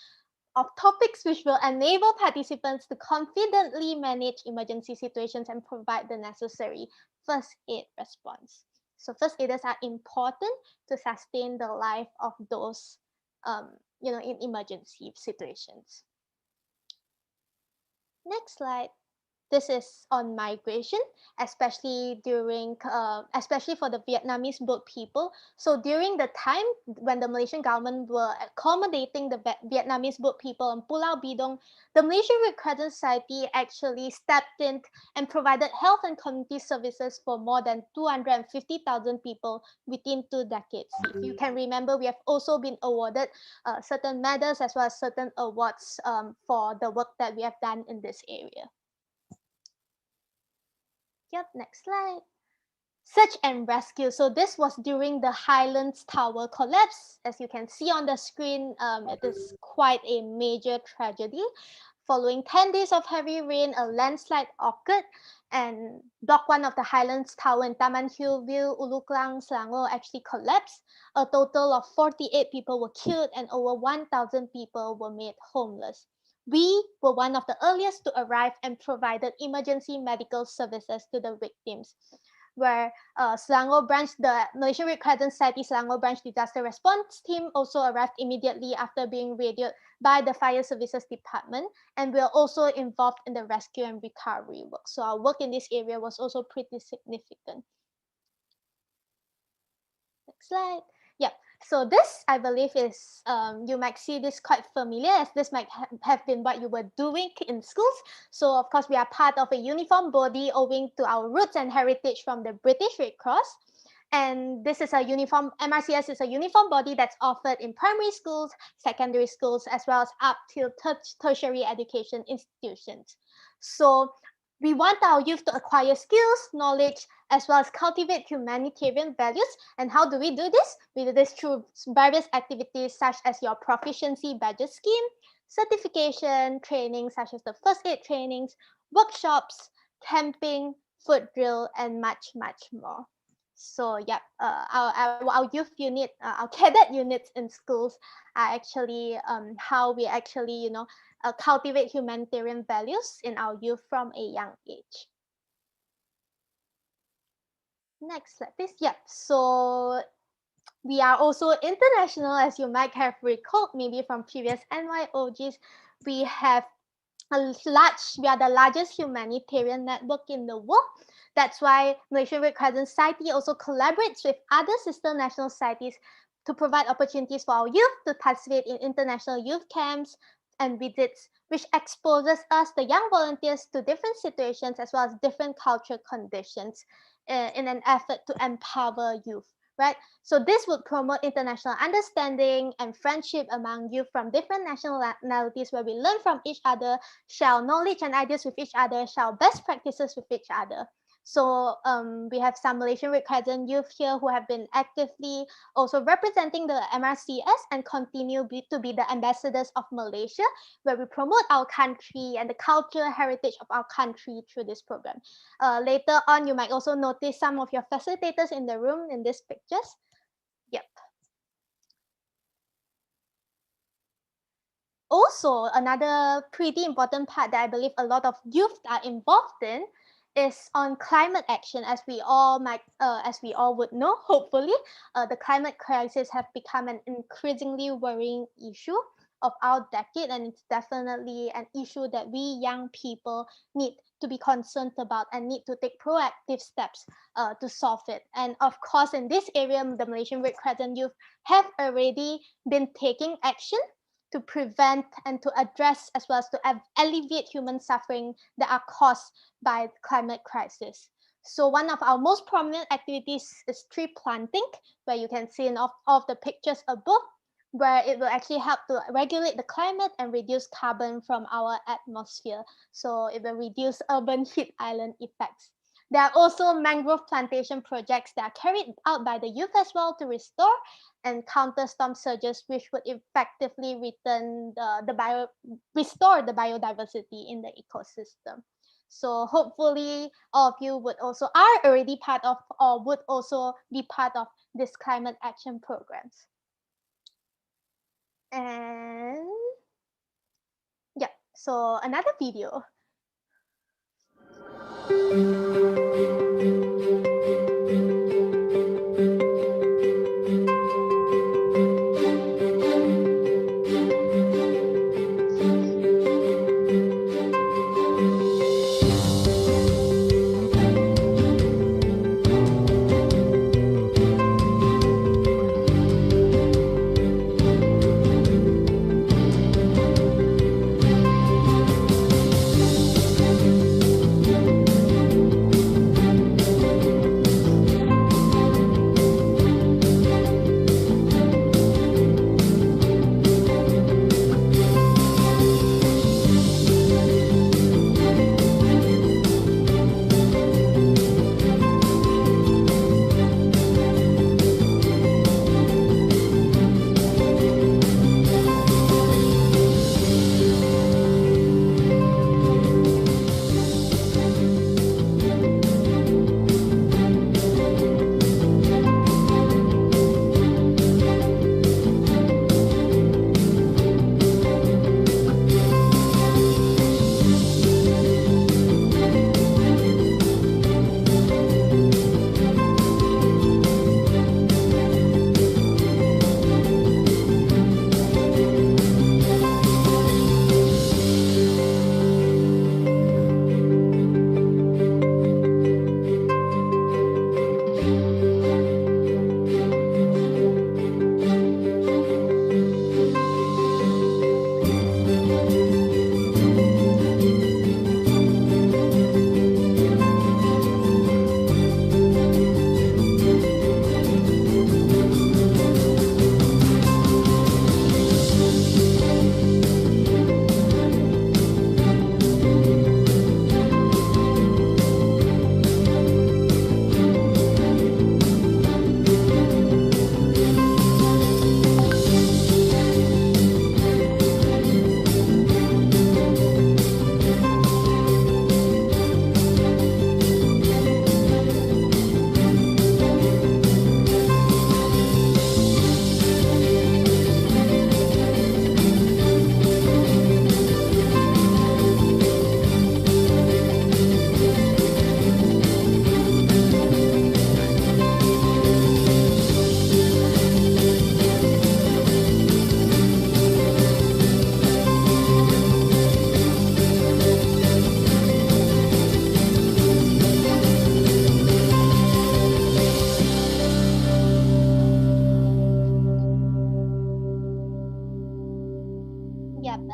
Speaker 5: which will enable participants to confidently manage emergency situations and provide the necessary first aid response. So first aiders are important to sustain the life of those in emergency situations. Next slide. This is on migration, especially for the Vietnamese boat people. So during the time when the Malaysian government were accommodating the Vietnamese boat people in Pulau Bidong, the Malaysian Red Crescent Society actually stepped in and provided health and community services for more than 250,000 people within 2 decades. If you can remember, we have also been awarded certain medals as well as certain awards for the work that we have done in this area. Yep, next slide. Search and rescue. So this was during the Highlands Tower collapse. As you can see on the screen, it is quite a major tragedy. Following 10 days of heavy rain, a landslide occurred, and Block 1 of the Highlands Tower in Taman Hillview, Ulu Klang, Selangor actually collapsed. A total of 48 people were killed and over 1,000 people were made homeless. We were one of the earliest to arrive and provided emergency medical services to the victims, where Selangor branch, the Malaysian Red Crescent Society Selangor branch disaster response team also arrived immediately after being radioed by the fire services department, and we are also involved in the rescue and recovery work. So our work in this area was also pretty significant. Next slide. Yep. So this, I believe, is, you might see this quite familiar, as this might have been what you were doing in schools. So of course, we are part of a uniform body owing to our roots and heritage from the British Red Cross. And this is a uniform, MRCS is a uniform body that's offered in primary schools, secondary schools, as well as up till tertiary education institutions. So we want our youth to acquire skills, knowledge, as well as cultivate humanitarian values. And how do we do this? We do this through various activities such as your proficiency badges scheme, certification, training such as the first aid trainings, workshops, camping, food drill, and much, much more. So yeah, our youth unit, our cadet units in schools are actually how we actually, cultivate humanitarian values in our youth from a young age. Next slide, please. Yeah, so we are also international, as you might have recalled maybe from previous NYOGs. We are the largest humanitarian network in the world. That's why Malaysian Red Crescent Society also collaborates with other sister national societies to provide opportunities for our youth to participate in international youth camps and visits, which exposes us, the young volunteers, to different situations as well as different cultural conditions in an effort to empower youth. right? So this would promote international understanding and friendship among youth from different nationalities, where we learn from each other, share knowledge and ideas with each other, share best practices with each other. So we have some Malaysian Red Crescent youth here who have been actively also representing the MRCS and continue to be the ambassadors of Malaysia, where we promote our country and the culture heritage of our country through this program. Later on, you might also notice some of your facilitators in the room in these pictures. Yep. Also, another pretty important part that I believe a lot of youth are involved in is on climate action. As we all would know, hopefully, the climate crisis have become an increasingly worrying issue of our decade, and it's definitely an issue that we young people need to be concerned about and need to take proactive steps to solve it. And of course, in this area, the Malaysian Red Crescent youth have already been taking action to prevent and to address, as well as to alleviate human suffering that are caused by the climate crisis. So one of our most prominent activities is tree planting, where you can see in all of the pictures above, where it will actually help to regulate the climate and reduce carbon from our atmosphere. So it will reduce urban heat island effects. There are also mangrove plantation projects that are carried out by the youth as well to restore and counter storm surges, which would effectively restore the biodiversity in the ecosystem. So hopefully all of you are already part of, or would also be part of, this climate action programs. And yeah, so another video.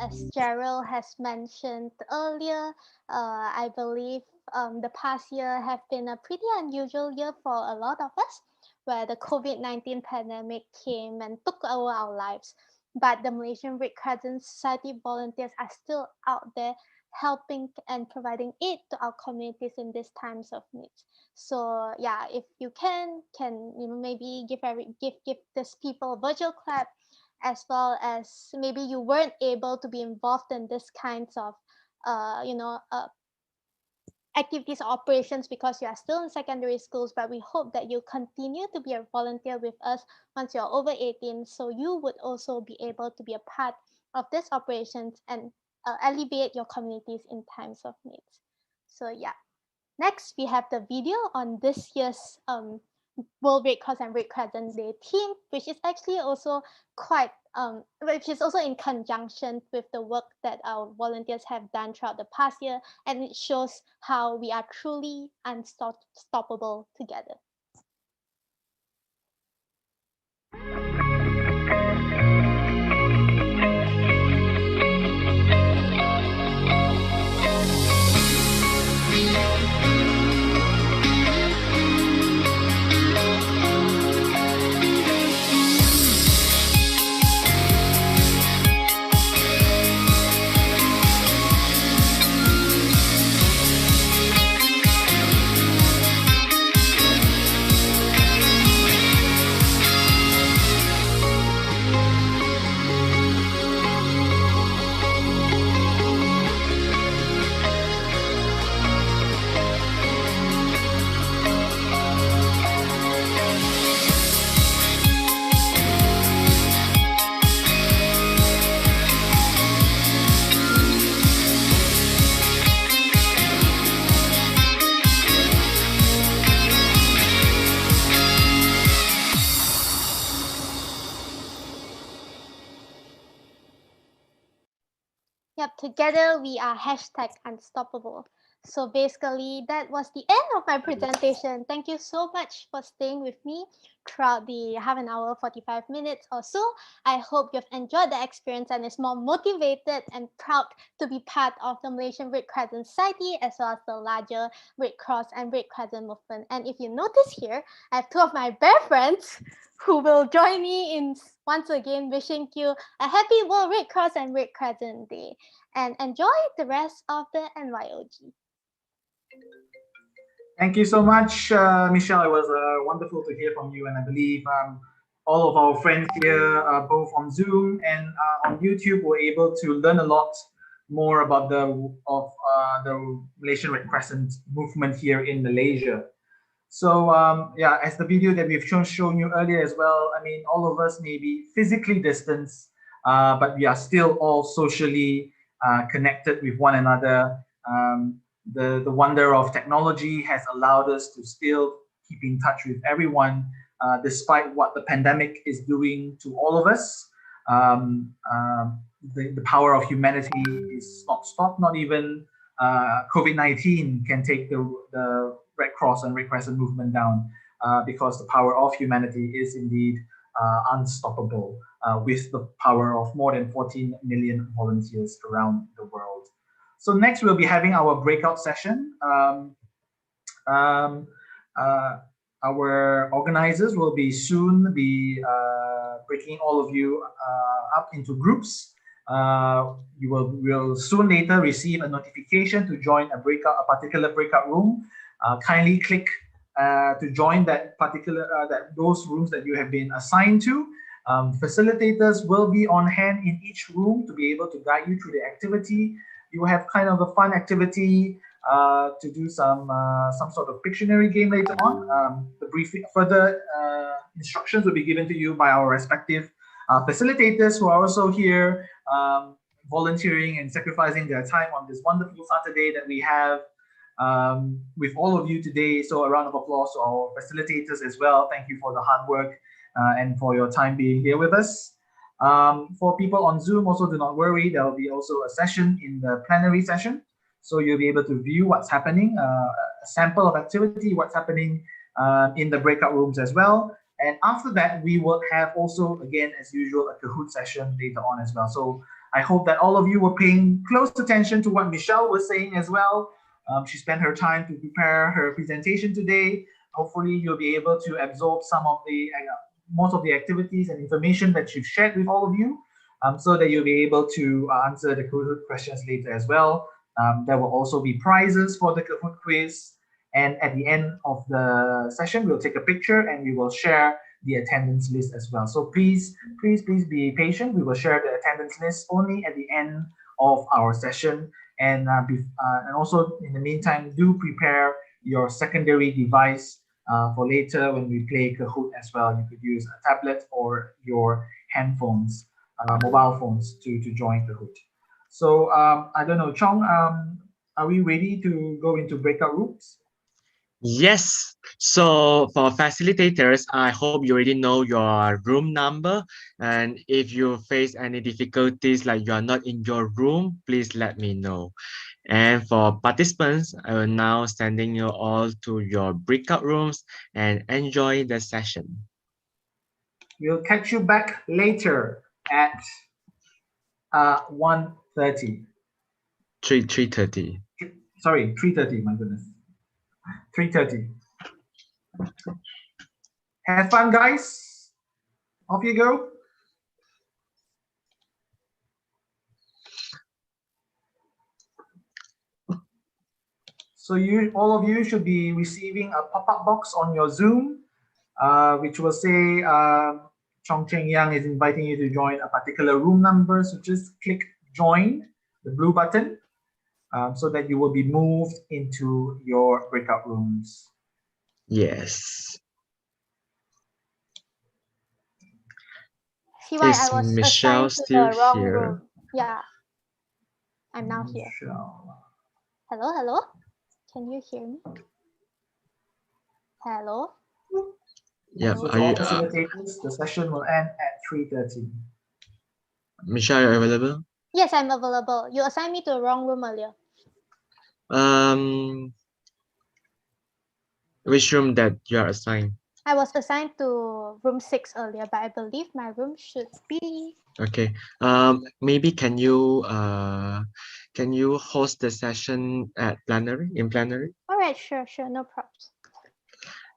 Speaker 5: As Gerald has mentioned earlier, I believe the past year have been a pretty unusual year for a lot of us, where the COVID-19 pandemic came and took over our lives. But the Malaysian Red Crescent Society volunteers are still out there helping and providing aid to our communities in these times of needs. So yeah, if you can maybe give these people a virtual clap, as well as maybe you weren't able to be involved in this kinds of activities or operations because you are still in secondary schools, but we hope that you continue to be a volunteer with us once you're over 18, so you would also be able to be a part of these operations and alleviate your communities in times of needs. So yeah, next we have the video on this year's World Red Cross and Red Crescent Day theme, which is actually also which is also in conjunction with the work that our volunteers have done throughout the past year, and it shows how we are truly unstoppable together. Yep, together we are #unstoppable. So basically, that was the end of my presentation. Thank you so much for staying with me throughout the half an hour, 45 minutes or so. I hope you've enjoyed the experience and is more motivated and proud to be part of the Malaysian Red Crescent Society as well as the larger Red Cross and Red Crescent movement. And if you notice here, I have two of my bear friends who will join me in once again wishing you a happy World Red Cross and Red Crescent Day. And enjoy the rest of the NYOG.
Speaker 1: Thank you so much, Michelle. It was wonderful to hear from you, and I believe all of our friends here, both on Zoom and on YouTube, were able to learn a lot more about the Malaysian Red Crescent movement here in Malaysia. So yeah, as the video that we've shown you earlier as well, I mean, all of us may be physically distanced, but we are still all socially connected with one another. The wonder of technology has allowed us to still keep in touch with everyone, despite what the pandemic is doing to all of us. The power of humanity is not stopped. Not even COVID-19 can take the Red Cross and Red Crescent movement down, because the power of humanity is indeed unstoppable, with the power of more than 14 million volunteers around the world. So next we'll be having our breakout session. Our organizers will be soon breaking all of you up into groups. You will soon later receive a notification to join a particular breakout room. Kindly click to join that particular those rooms that you have been assigned to. Facilitators will be on hand in each room to be able to guide you through the activity. You have kind of a fun activity to do some sort of Pictionary game later on. The further instructions will be given to you by our respective facilitators who are also here volunteering and sacrificing their time on this wonderful Saturday that we have with all of you today. So a round of applause to our facilitators as well. Thank you for the hard work and for your time being here with us. For people on Zoom, also do not worry, there will be also a session in the plenary session. So you'll be able to view what's happening, a sample of activity, what's happening in the breakout rooms as well. And after that, we will have also, again, as usual, a Kahoot session later on as well. So I hope that all of you were paying close attention to what Michelle was saying as well. She spent her time to prepare her presentation today. hopefully you'll be able to absorb some of the most of the activities and information that you've shared with all of you, so that you'll be able to answer the Kahoot questions later as well. There will also be prizes for the Kahoot quiz. And at the end of the session, we'll take a picture and we will share the attendance list as well. So please be patient. We will share the attendance list only at the end of our session. And also in the meantime, do prepare your secondary device for later when we play Kahoot as well. You could use a tablet or your handphones, mobile phones to join Kahoot. So I don't know, Chong, are we ready to go into breakout rooms?
Speaker 8: Yes. So for facilitators, I hope you already know your room number. And if you face any difficulties like you are not in your room, please let me know. And for participants, I will now sending you all to your breakout rooms and enjoy the session.
Speaker 1: We'll catch you back later at 1:30.
Speaker 8: 3:30.
Speaker 1: Sorry, 3:30, my goodness. 3:30. Have fun, guys. Off you go. So all of you should be receiving a pop-up box on your Zoom, which will say Chong Cheng Yang is inviting you to join a particular room number. So just click join, the blue button, so that you will be moved into your breakout rooms.
Speaker 8: Yes.
Speaker 5: See why
Speaker 8: Is
Speaker 5: I was
Speaker 8: Michelle
Speaker 5: assigned to
Speaker 8: still
Speaker 5: the wrong
Speaker 8: here?
Speaker 5: room. Yeah, I'm now here. Hello, hello. Can you hear me? Hello.
Speaker 8: Yeah.
Speaker 1: So to all facilitators, the session will end at 3:30.
Speaker 8: Michelle, are you available?
Speaker 5: Yes, I'm available. You assigned me to the wrong room earlier.
Speaker 8: Which room that you are assigned?
Speaker 5: I was assigned to room 6 earlier, but I believe my room should be.
Speaker 8: Okay. Maybe can you host the session at in plenary?
Speaker 5: All right, sure, no problems.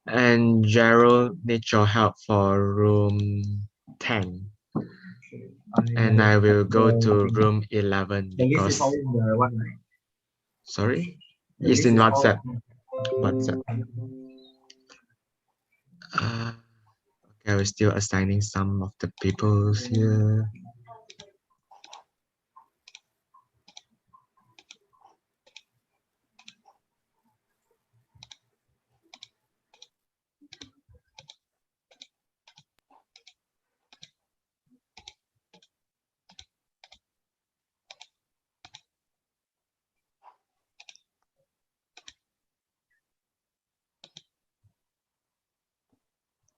Speaker 8: And Gerald needs your help for room 10.
Speaker 1: Okay.
Speaker 8: And I will go to room 11
Speaker 1: The list
Speaker 8: because
Speaker 1: is all in the what, right?
Speaker 8: sorry,
Speaker 1: The
Speaker 8: it's
Speaker 1: list
Speaker 8: in
Speaker 1: is
Speaker 8: WhatsApp.
Speaker 1: all...
Speaker 8: WhatsApp. Okay, we're still assigning some of the people here.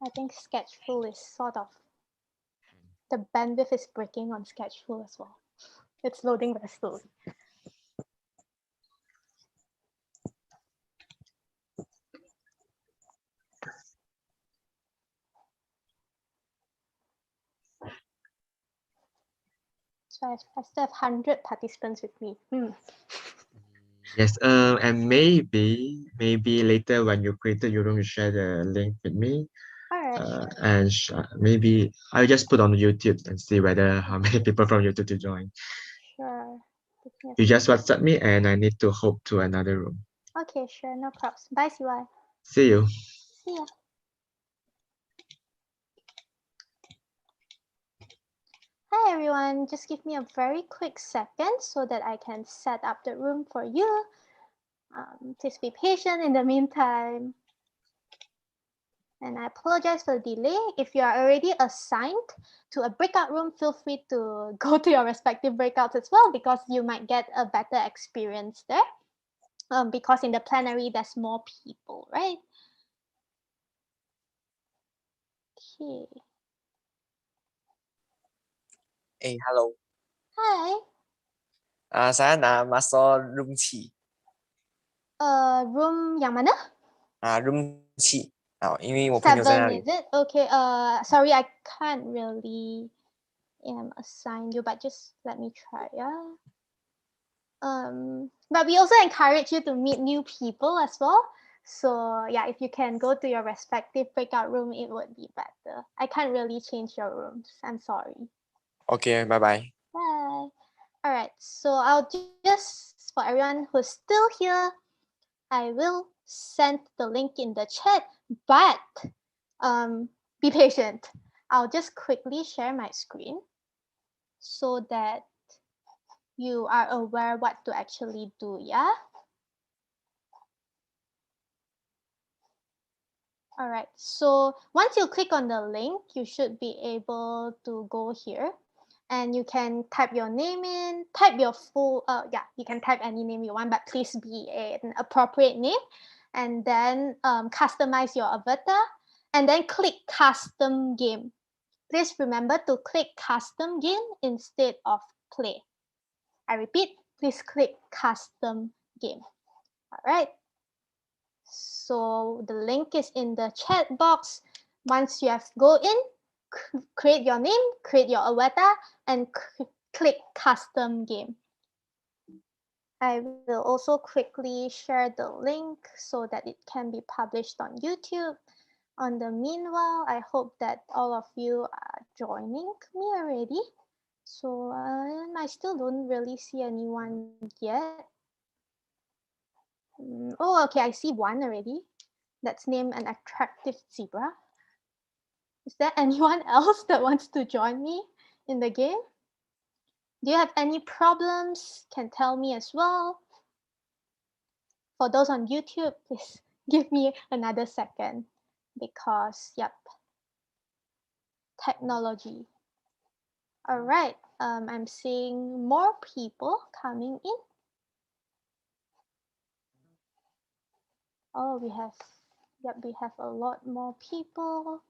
Speaker 5: I think Sketchful is sort of, the bandwidth is breaking on Sketchful as well. It's loading very slowly. So I still have 100 participants with me.
Speaker 8: Yes, and maybe later when you created your room, you share the link with me.
Speaker 5: All right.
Speaker 8: And maybe I'll just put on YouTube and see whether how many people from YouTube to join.
Speaker 5: Sure.
Speaker 8: You just WhatsApp me and I need to hop to another room.
Speaker 5: Okay, sure, no problems. Bye, CY.
Speaker 8: See you.
Speaker 5: See ya. Hi everyone, just give me a very quick second so that I can set up the room for you. Please be patient in the meantime. And I apologize for the delay. If you are already assigned to a breakout room, feel free to go to your respective breakouts as well, because you might get a better experience there. Because in the plenary, there's more people, right? Okay.
Speaker 9: Hello.
Speaker 5: Hi.
Speaker 9: Saya nak masuk room C.
Speaker 5: Room yang mana?
Speaker 9: Room C. 因为我朋友在那里。
Speaker 5: 7, is it? Okay. Sorry, I can't really assign you, but just let me try. But we also encourage you to meet new people as well. So yeah, if you can go to your respective breakout room, it would be better. I can't really change your rooms. I'm sorry.
Speaker 9: Okay, bye-bye.
Speaker 5: Bye. All right, so I'll just, for everyone who's still here, I will send the link in the chat, but be patient. I'll just quickly share my screen so that you are aware what to actually do, yeah? All right, so once you click on the link, you should be able to go here and you can type your name in, type your full, yeah, you can type any name you want, but please be an appropriate name. And then customize your avatar and then click custom game. Please remember to click custom game instead of play. I repeat, please click custom game. All right. So the link is in the chat box. Once you have go in, create your name, create your avatar, and click custom game. I will also quickly share the link so that it can be published on YouTube. On the meanwhile, I hope that all of you are joining me already. So I still don't really see anyone yet. Oh, okay, I see one already. That's named an attractive zebra. Is there anyone else that wants to join me in the game? Do you have any problems? Can tell me as well. For those on YouTube, please give me another second because, yep, technology. All right, I'm seeing more people coming in. Oh, we have a lot more people.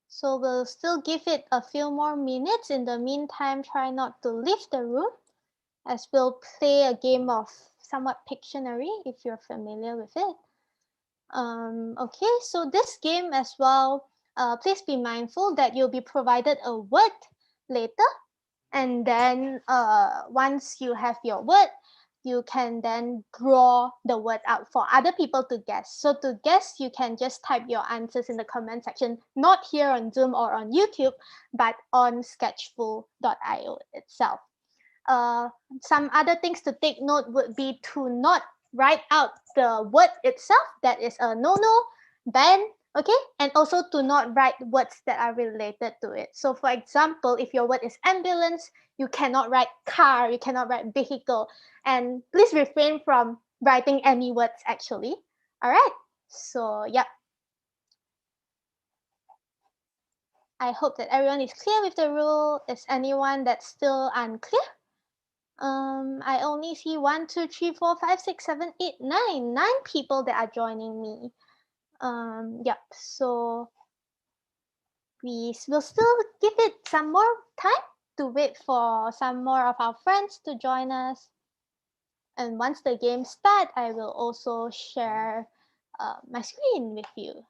Speaker 5: So we'll still give it a few more minutes. In the meantime, try not to leave the room as we'll play a game of somewhat Pictionary if you're familiar with it. Okay, so this game as well, please be mindful that you'll be provided a word later. And then once you have your word, you can then draw the word out for other people to guess. So to guess, you can just type your answers in the comment section, not here on Zoom or on YouTube, but on sketchful.io itself. Some other things to take note would be to not write out the word itself. That is a no-no, ban, okay? And also to not write words that are related to it. So for example, if your word is ambulance, you cannot write car, you cannot write vehicle. And please refrain from writing any words actually. All right, so yep. I hope that everyone is clear with the rule. Is anyone that's still unclear? I only see 1, 2, 3, 4, 5, 6, 7, 8, 9. 9 people that are joining me. Yep, so we will still give it some more time to wait for some more of our friends to join us. And once the game starts, I will also share my screen with you.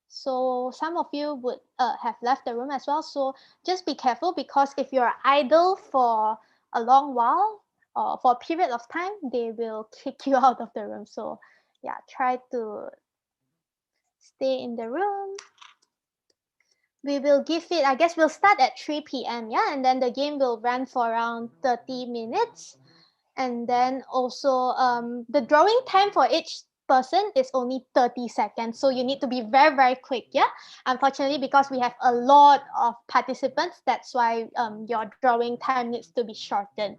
Speaker 5: So some of you would have left the room as well. So just be careful because if you're idle for a long while or for a period of time, they will kick you out of the room. So yeah, try to stay in the room. We will give it, I guess we'll start at 3 p.m. Yeah, and then the game will run for around 30 minutes. And then also the drawing time for each person is only 30 seconds. So you need to be very, very quick. Yeah. Unfortunately, because we have a lot of participants, that's why your drawing time needs to be shortened.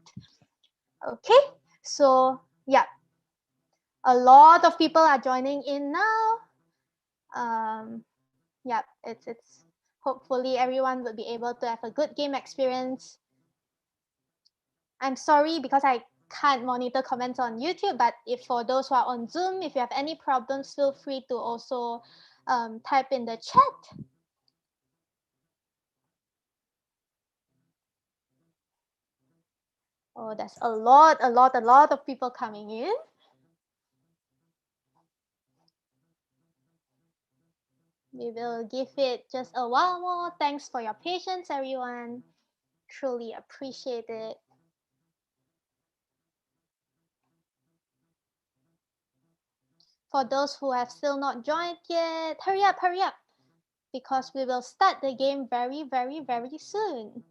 Speaker 5: Okay. So yeah, a lot of people are joining in now. Yeah, it's hopefully everyone will be able to have a good game experience. I'm sorry because I can't monitor comments on YouTube, but if for those who are on Zoom, if you have any problems, feel free to also type in the chat. Oh, there's a lot of people coming in. We will give it just a while more. Thanks for your patience, everyone. Truly appreciate it. For those who have still not joined yet, hurry up, because we will start the game very, very, very soon.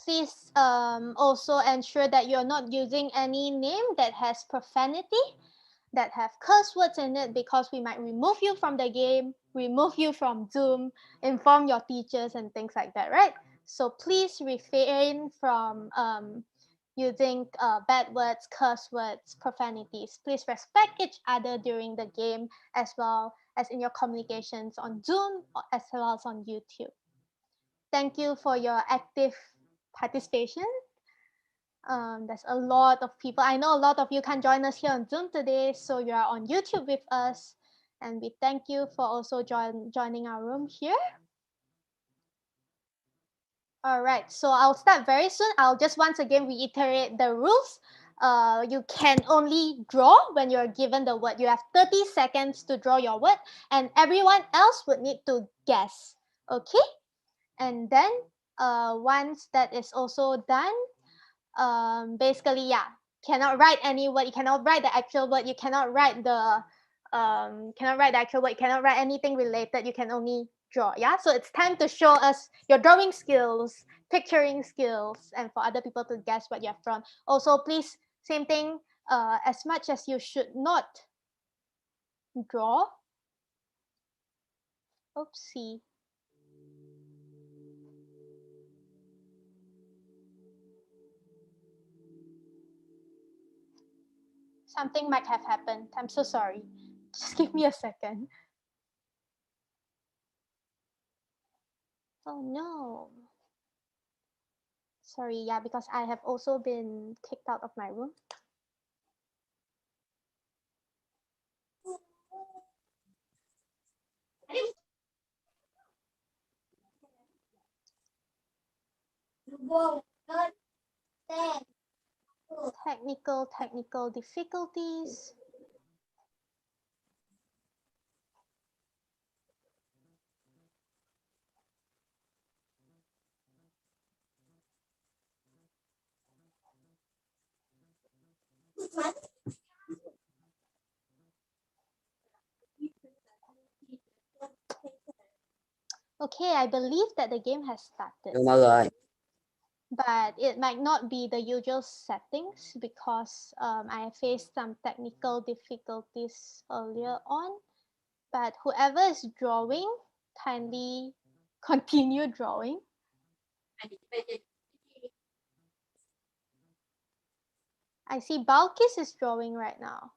Speaker 5: Please also ensure that you're not using any name that has profanity, that have curse words in it, because we might remove you from the game, remove you from Zoom, inform your teachers and things like that, right? So please refrain from using bad words, curse words, profanities. Please respect each other during the game, as well as in your communications on Zoom, as well as on YouTube. Thank you for your active participation. There's a lot of people. I know a lot of you can join us here on Zoom today, so you are on YouTube with us. And we thank you for also joining our room here. All right, so I'll start very soon. I'll just once again reiterate the rules. You can only draw when you're given the word. You have 30 seconds to draw your word, and everyone else would need to guess. Okay? And then once that is also done, basically, yeah, cannot write any word. You cannot write the actual word. You cannot write the actual word. You cannot write anything related. You can only draw. Yeah, so it's time to show us your drawing skills, picturing skills, and for other people to guess what you have drawn. Also, please, same thing. As much as you should not draw. Oopsie. Something might have happened. I'm so sorry. Just give me a second. Oh no. Sorry, yeah, because I have also been kicked out of my room. Technical difficulties. Okay, I believe that the game has started. But it might not be the usual settings because I faced some technical difficulties earlier on. But whoever is drawing, kindly continue drawing. I see Balkis is drawing right now.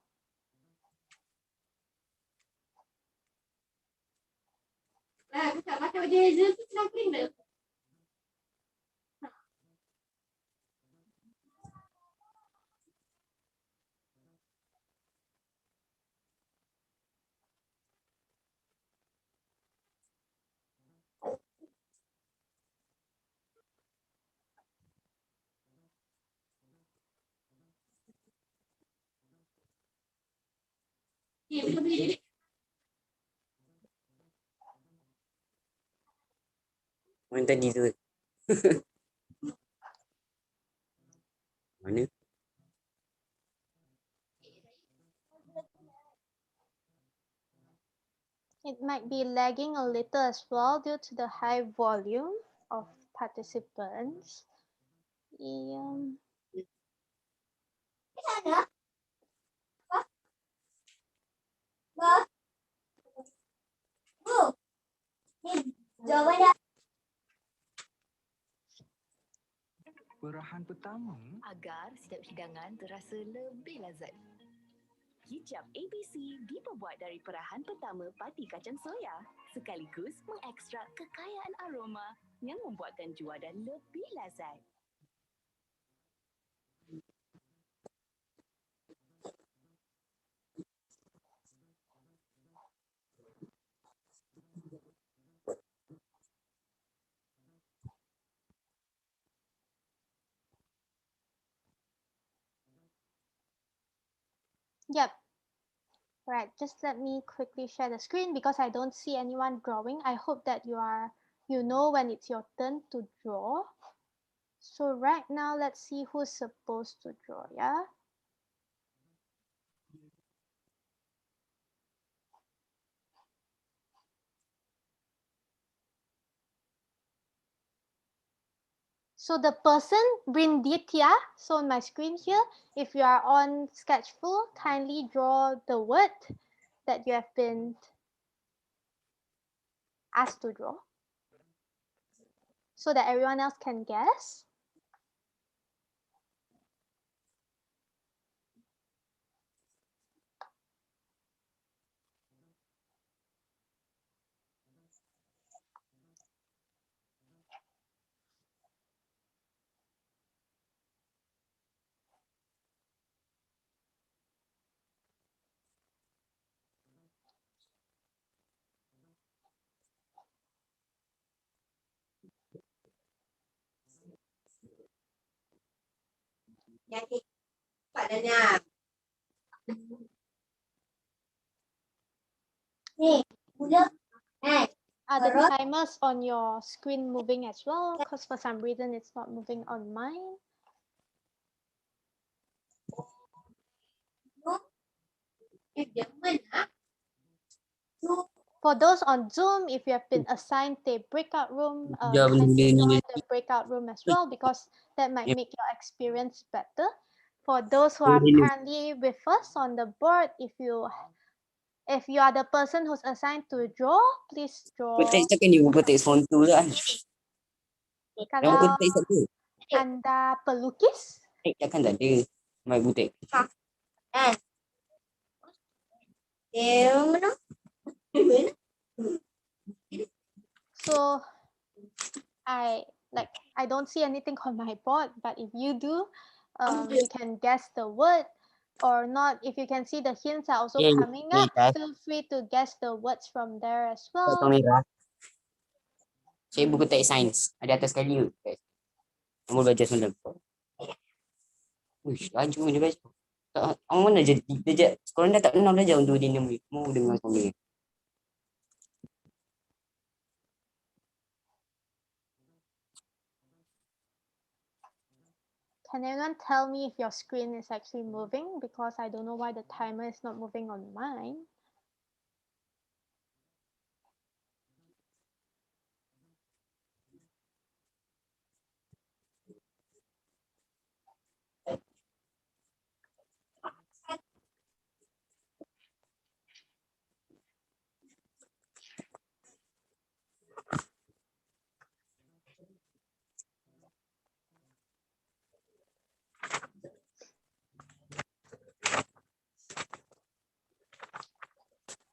Speaker 9: Minta di tu. Mana?
Speaker 5: It might be lagging a little as well due to the high volume of participants.
Speaker 10: Perahan pertama
Speaker 11: agar setiap hidangan terasa lebih lazat. Kicap ABC diperbuat dari perahan pertama pati kacang soya, sekaligus mengekstrak kekayaan aroma yang membuatkan juadan lebih lazat.
Speaker 5: Yep. Right, just let me quickly share the screen because I don't see anyone drawing. I hope that you know when it's your turn to draw. So right now, let's see who's supposed to draw, yeah? So the person, Brinditya, so on my screen here, if you are on Sketchful, kindly draw the word that you have been asked to draw so that everyone else can guess. Are the timers on your screen moving as well? Because for some reason it's not moving on mine. For those on Zoom, if you have been assigned a breakout room, kindly join the breakout room as well because that might make your experience better. For those who are currently with us on the board, if you are the person who's assigned to draw, please draw. Kalau Anda pelukis, so I don't see anything on my board, but if you do, you can guess the word or not. If you can see the hints are also coming up, feel free to guess the words from there as well.
Speaker 10: Saya buku teks sains. Ada atas sekali. Nombor belajar semalam. Uish, laju dia baca. Orang mana jadi korang dah tak kenal belajar untuk dia ni. Mau dengar suami.
Speaker 5: Can anyone tell me if your screen is actually moving? Because I don't know why the timer is not moving on mine.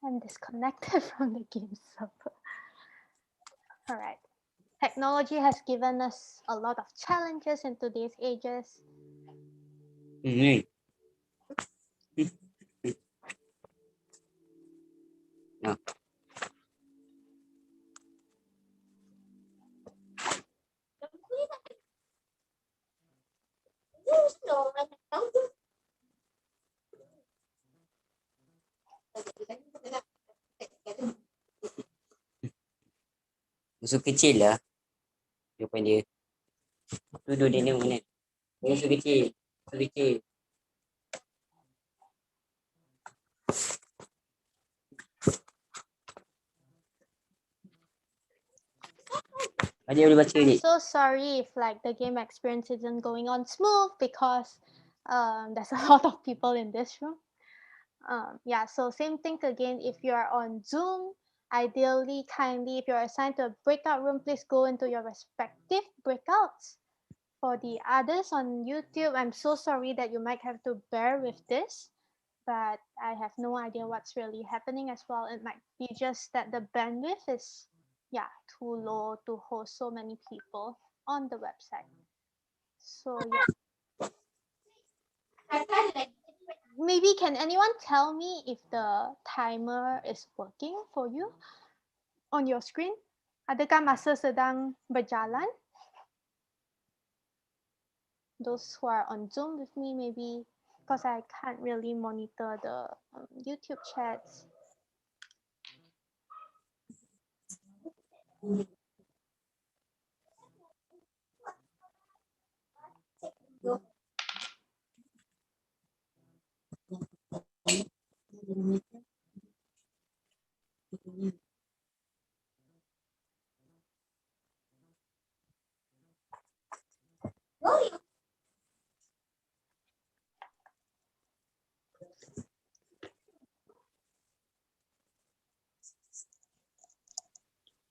Speaker 5: I'm disconnected from the game server. All right. Technology has given us a lot of challenges in today's ages.
Speaker 10: No. Musuh kecil lah. Depan dia. Duduk dia ni mana. Musuh kecil. Musuh kecil.
Speaker 5: I'm so sorry if the game experience isn't going on smooth because there's a lot of people in this room. Yeah, so same thing again. If you are on Zoom, ideally, kindly, if you're assigned to a breakout room, please go into your respective breakouts. For the others on YouTube, I'm so sorry that you might have to bear with this, but I have no idea what's really happening as well. It might be just that the bandwidth is too low to host so many people on the website. So yeah. Maybe can anyone tell me if the timer is working for you on your screen? Adakah masa sedang berjalan? Those who are on Zoom with me, maybe because I can't really monitor the YouTube chats.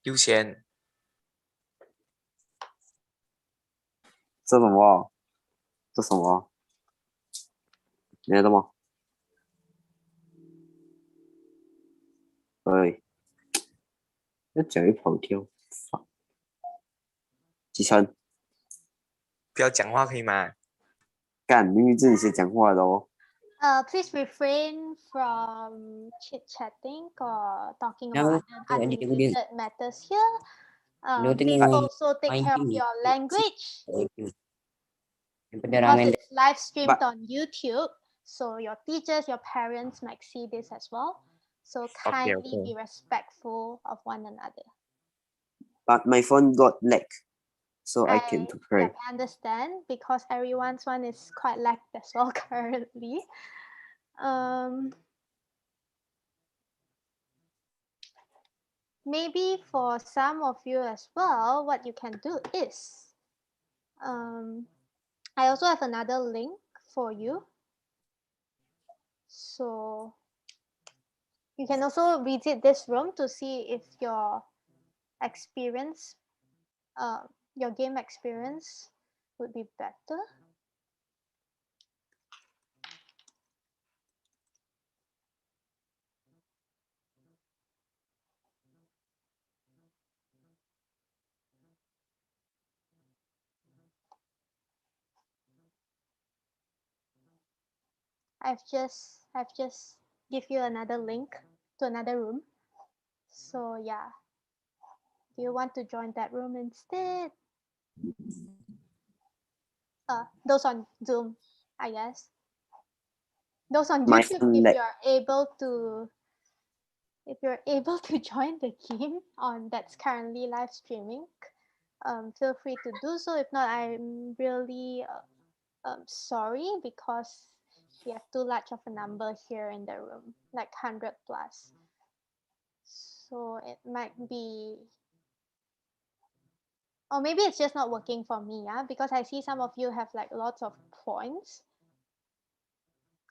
Speaker 9: 丢钱，
Speaker 12: 这什么？这什么？你在吗？哎，要讲一跑跳，几成？
Speaker 9: 不要讲话可以吗？
Speaker 12: 干，明明自己先讲话的哦。
Speaker 5: Please refrain from chit-chatting or talking
Speaker 10: Now,
Speaker 5: about unrelated matters here. Please also take care of your language because it's live streamed on YouTube. So your teachers, your parents might see this as well. So kindly be respectful of one another.
Speaker 12: But my phone got lag, so I can't pray.
Speaker 5: Yeah, I understand because everyone's one is quite lagged as well currently. Maybe for some of you as well, what you can do is, I also have another link for you. So you can also visit this room to see if your experience, your game experience would be better. I've just give you another link to another room. So yeah, do you want to join that room instead? Those on Zoom, I guess. Those on YouTube, if you're able to join the game on that's currently live streaming, feel free to do so. If not, I'm really sorry because we have too large of a number here in the room, like 100 plus. So it might be, or maybe it's just not working for me, because I see some of you have like lots of points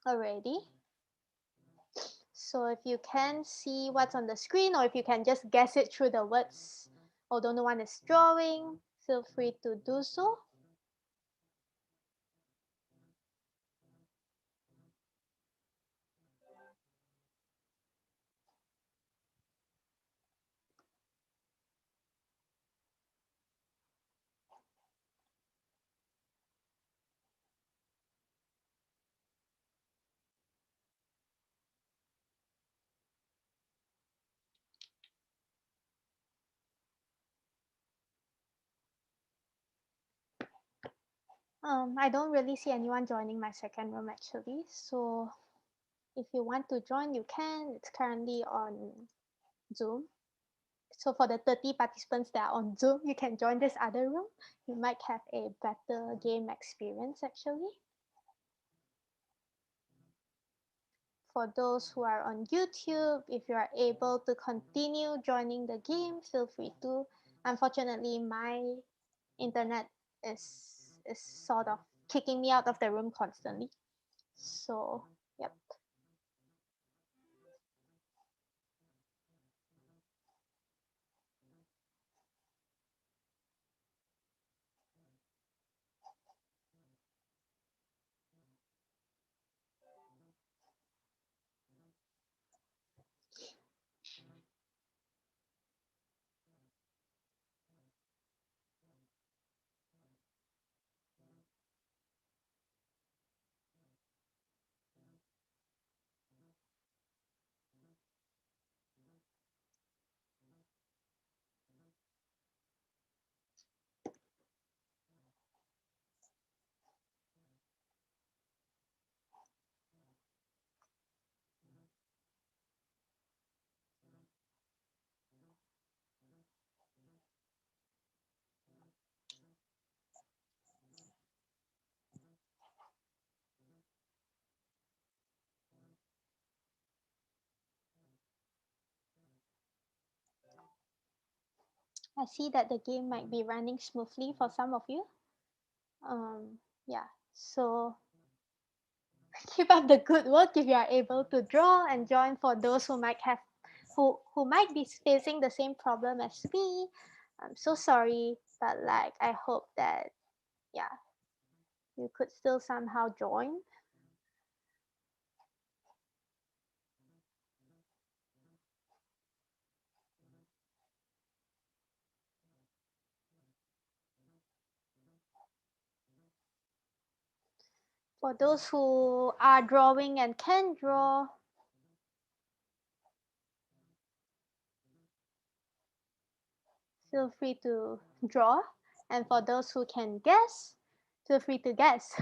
Speaker 5: already. So if you can see what's on the screen, or if you can just guess it through the words, although no one is drawing, feel free to do so. I don't really see anyone joining my second room actually. So if you want to join, you can. It's currently on Zoom. So for the 30 participants that are on Zoom, you can join this other room. You might have a better game experience actually. For those who are on YouTube, if you are able to continue joining the game, feel free to. Unfortunately, my internet is sort of kicking me out of the room constantly. So, yep. I see that the game might be running smoothly for some of you. Yeah, so keep up the good work if you are able to draw, and join for those who might have who might be facing the same problem as me. I'm so sorry, but like I hope that yeah, you could still somehow join. For those who are drawing and can draw, feel free to draw. And for those who can guess, feel free to guess.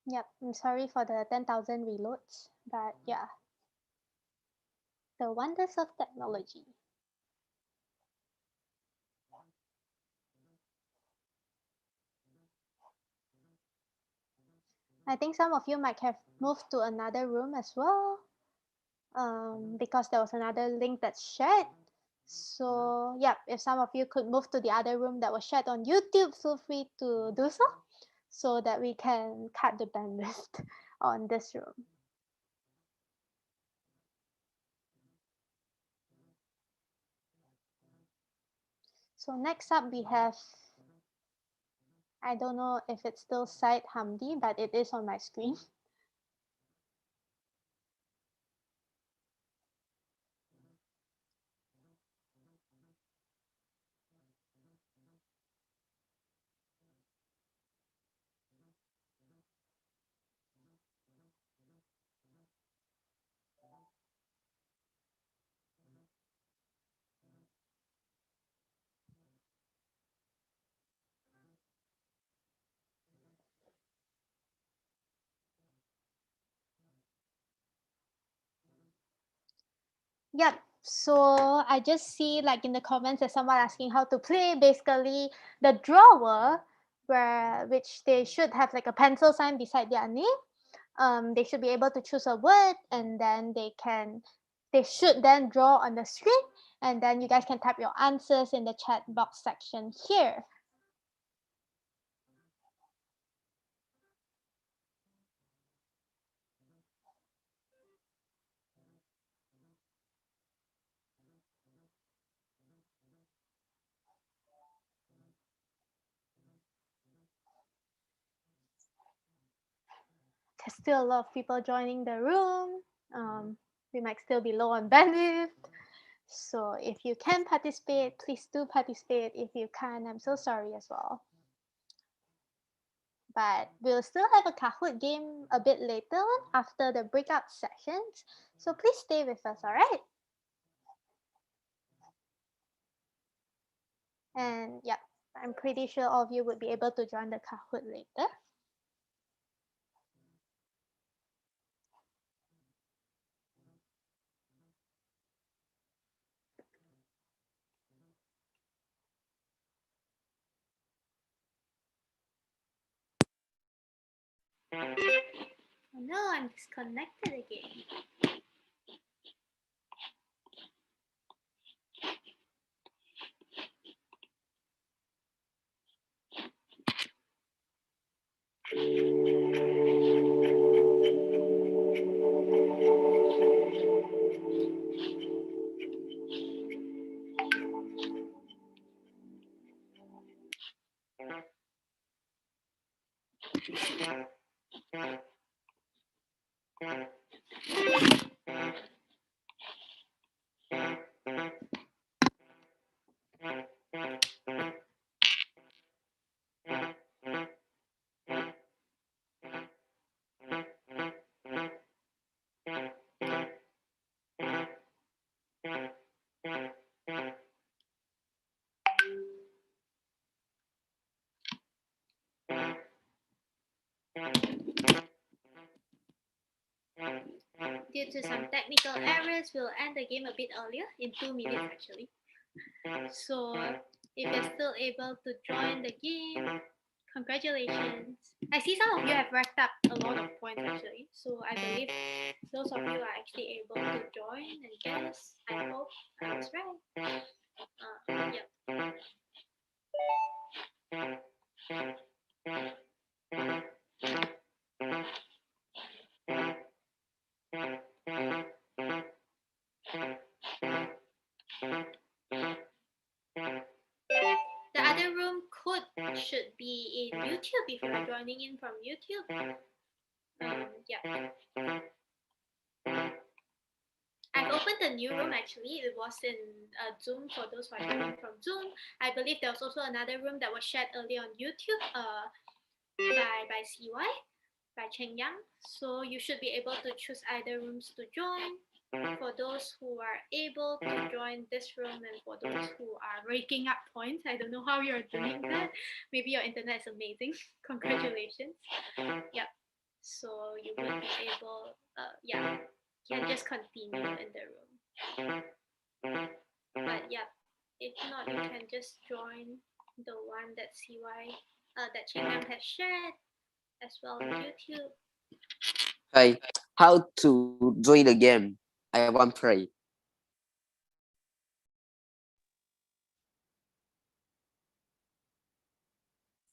Speaker 5: Yep, I'm sorry for the 10,000 reloads, but yeah, the wonders of technology. I think some of you might have moved to another room as well, because there was another link that's shared. So yeah, if some of you could move to the other room that was shared on YouTube, feel free to do so that we can cut the bandwidth on this room. So next up we have, I don't know if it's still Said Hamdi, but it is on my screen. Yep. So I just see like in the comments there's someone asking how to play. Basically, the drawer which they should have like a pencil sign beside their name. They should be able to choose a word, and then they should then draw on the screen, and then you guys can type your answers in the chat box section here. There's still a lot of people joining the room. We might still be low on bandwidth. So if you can participate, please do participate. If you can't, I'm so sorry as well. But we'll still have a Kahoot game a bit later on after the breakout sessions. So please stay with us, all right? And yeah, I'm pretty sure all of you would be able to join the Kahoot later. Oh no, I'm disconnected again. due to some technical errors, we'll end the game a bit earlier, in 2 minutes actually. So if you're still able to join the game, congratulations. I see some of you have racked up a lot of points actually. So I believe those of you are actually able to join and guess. I hope I was right. Yep. The other room should be in YouTube if you are joining in from YouTube. Yeah. I've opened a new room actually. It was in Zoom for those who are joining from Zoom. I believe there was also another room that was shared earlier on YouTube by CY, by Cheng Yang. So you should be able to choose either rooms to join. For those who are able to join this room and for those who are raking up points, I don't know how you're doing that. Maybe your internet is amazing. Congratulations. Yep. So you will be able, can just continue in the room. But yeah, if not, you can just join the one that CY, that Cheng Yang has shared as well on YouTube.
Speaker 12: Hi, how to join the game? I want to play.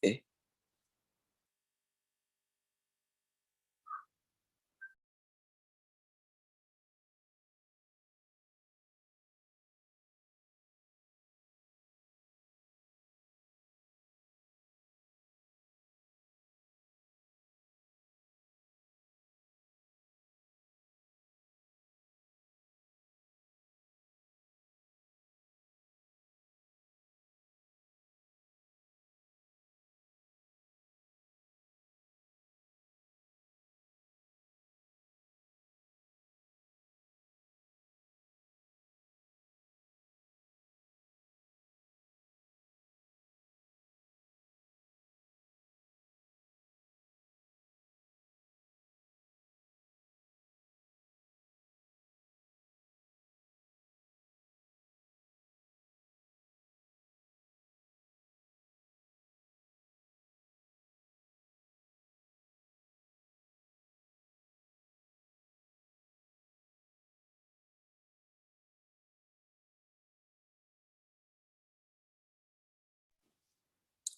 Speaker 12: Okay.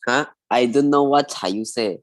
Speaker 12: Huh? I don't know what you say.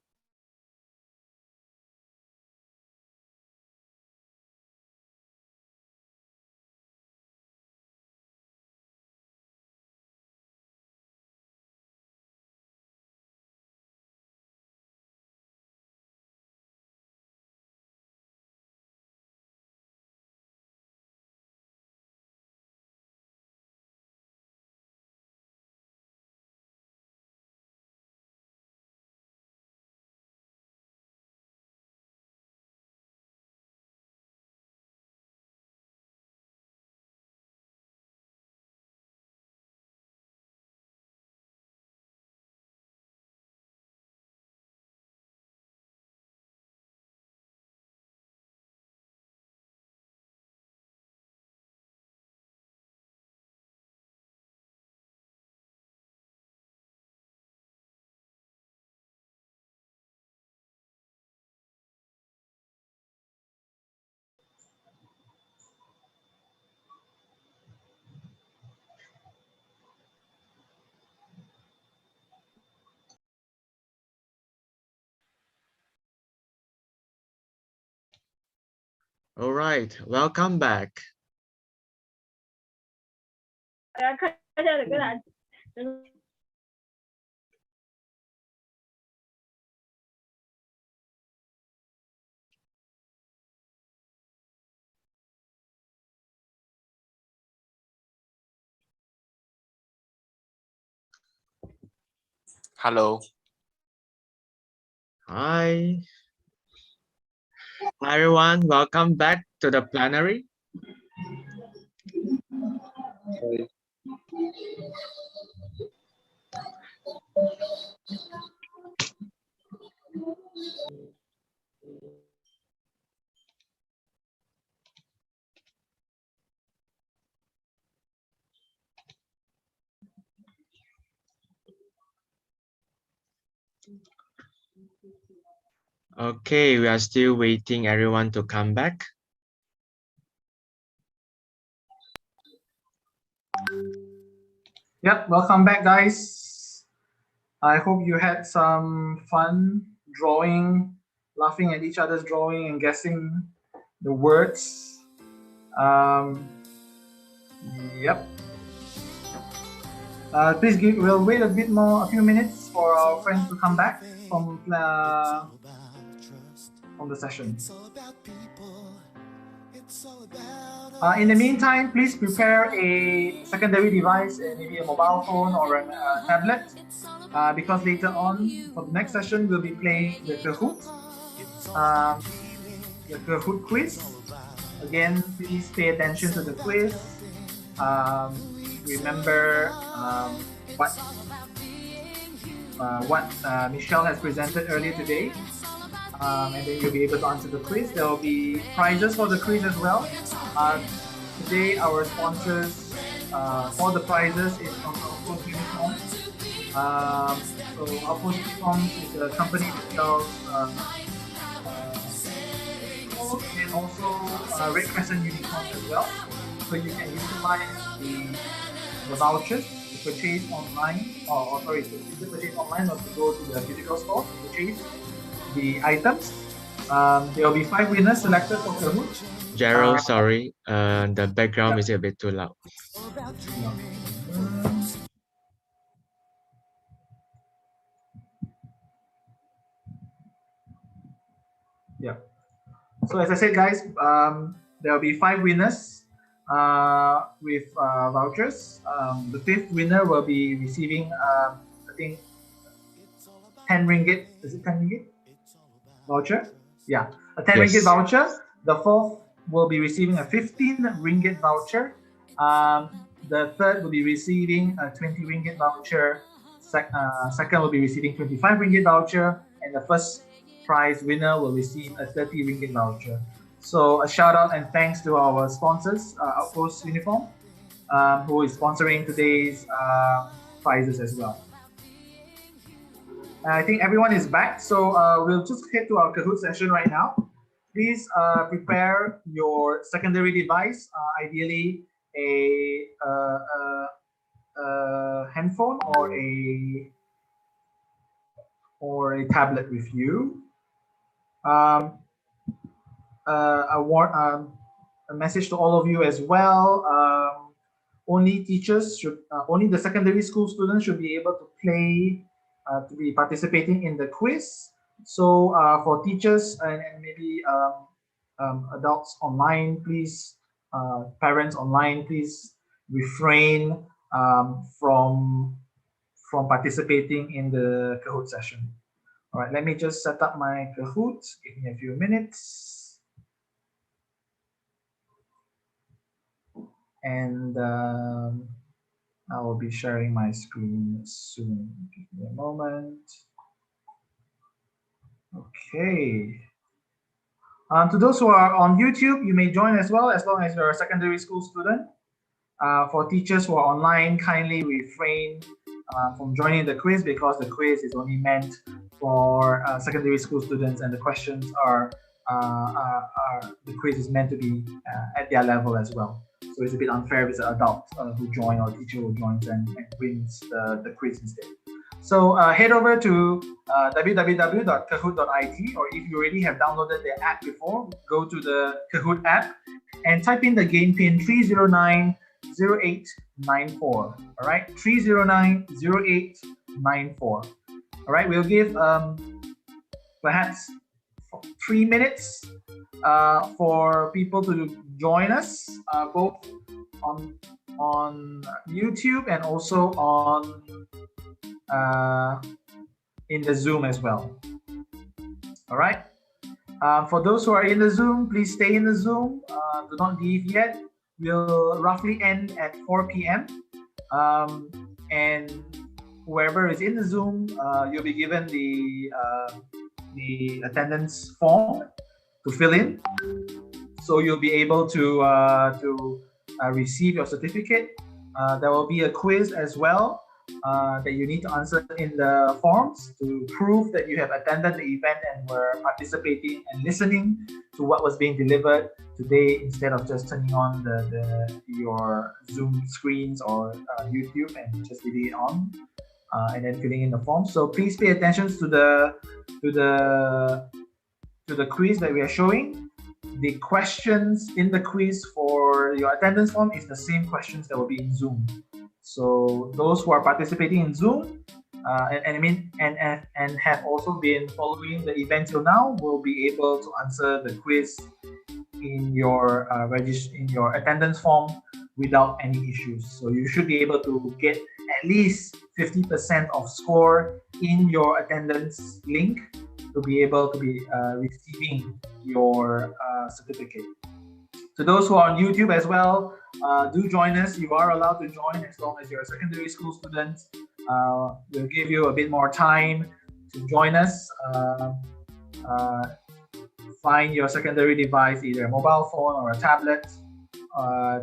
Speaker 8: All right, welcome back.
Speaker 9: Hello.
Speaker 8: Hi. Hi everyone, welcome back to the plenary. Okay, we are still waiting everyone to come back.
Speaker 1: Yep, welcome back, guys. I hope you had some fun drawing, laughing at each other's drawing and guessing the words. Yep. Please we'll wait a few minutes for our friends to come back from the session. In the meantime, please prepare a secondary device, maybe a mobile phone or a tablet, because later on for the next session we'll be playing the Kahoot quiz. Again, please pay attention to the quiz. Remember what Michelle has presented earlier today, and then you'll be able to answer the quiz. There will be prizes for the quiz as well. Today, our sponsors for the prizes is from Outpost Uniforms. So Outpost Uniforms is a company that sells and also Red Crescent uniforms as well. So you can utilize the vouchers to purchase online, to purchase online or to go to the physical store to purchase the items. There will be 5 winners selected for Kahoot.
Speaker 8: Gerald, sorry, the background is a bit too loud.
Speaker 1: Yeah. So as I said, guys, there will be 5 winners with vouchers. The 5th winner will be receiving, I think, 10 ringgit. Is it 10 ringgit voucher? Yeah, a 10 ringgit voucher. The 4th will be receiving a 15 ringgit voucher. The 3rd will be receiving a 20 ringgit voucher. Second will be receiving 25 ringgit voucher, and the first prize winner will receive a 30 ringgit voucher. So a shout out and thanks to our sponsors, Outpost Uniform, who is sponsoring today's prizes as well. I think everyone is back, so we'll just head to our Kahoot session right now. Please prepare your secondary device, ideally a handphone or a tablet with you. A message to all of you as well. Only the secondary school students should be able to play, to be participating in the quiz. So for teachers and maybe adults online, please, parents online, please refrain from participating in the Kahoot session. All right, let me just set up my Kahoot. Give me a few minutes. And I will be sharing my screen soon. Give me a moment. Okay. To those who are on YouTube, you may join as well, as long as you're a secondary school student. For teachers who are online, kindly refrain from joining the quiz, because the quiz is only meant for secondary school students, and the questions the quiz is meant to be at their level as well. So it's a bit unfair if it's an adult who joins or a teacher who joins and wins the quiz instead. So head over to www.kahoot.it, or if you already have downloaded the app before, go to the Kahoot app and type in the game pin 3090894. All right, 3090894. All right, we'll give perhaps 3 minutes for people to join us, both on YouTube and also on in the Zoom as well. All right. For those who are in the Zoom, please stay in the Zoom. Do not leave yet. We'll roughly end at 4 p.m. And whoever is in the Zoom, you'll be given the attendance form to fill in. So you'll be able to receive your certificate. There will be a quiz as well. that you need to answer in the forms to prove that you have attended the event and were participating and listening to what was being delivered today, instead of just turning on your Zoom screens or YouTube and just leaving it on and then filling in the form. So please pay attention to the quiz that we are showing. The questions in the quiz for your attendance form is the same questions that will be in Zoom. So those who are participating in Zoom and have also been following the event till now will be able to answer the quiz in your attendance form without any issues. So you should be able to get at least 50% of score in your attendance link to be able to be receiving your certificate. To those who are on YouTube as well, do join us. You are allowed to join as long as you're a secondary school student. We'll give you a bit more time to join us. Find your secondary device, either a mobile phone or a tablet,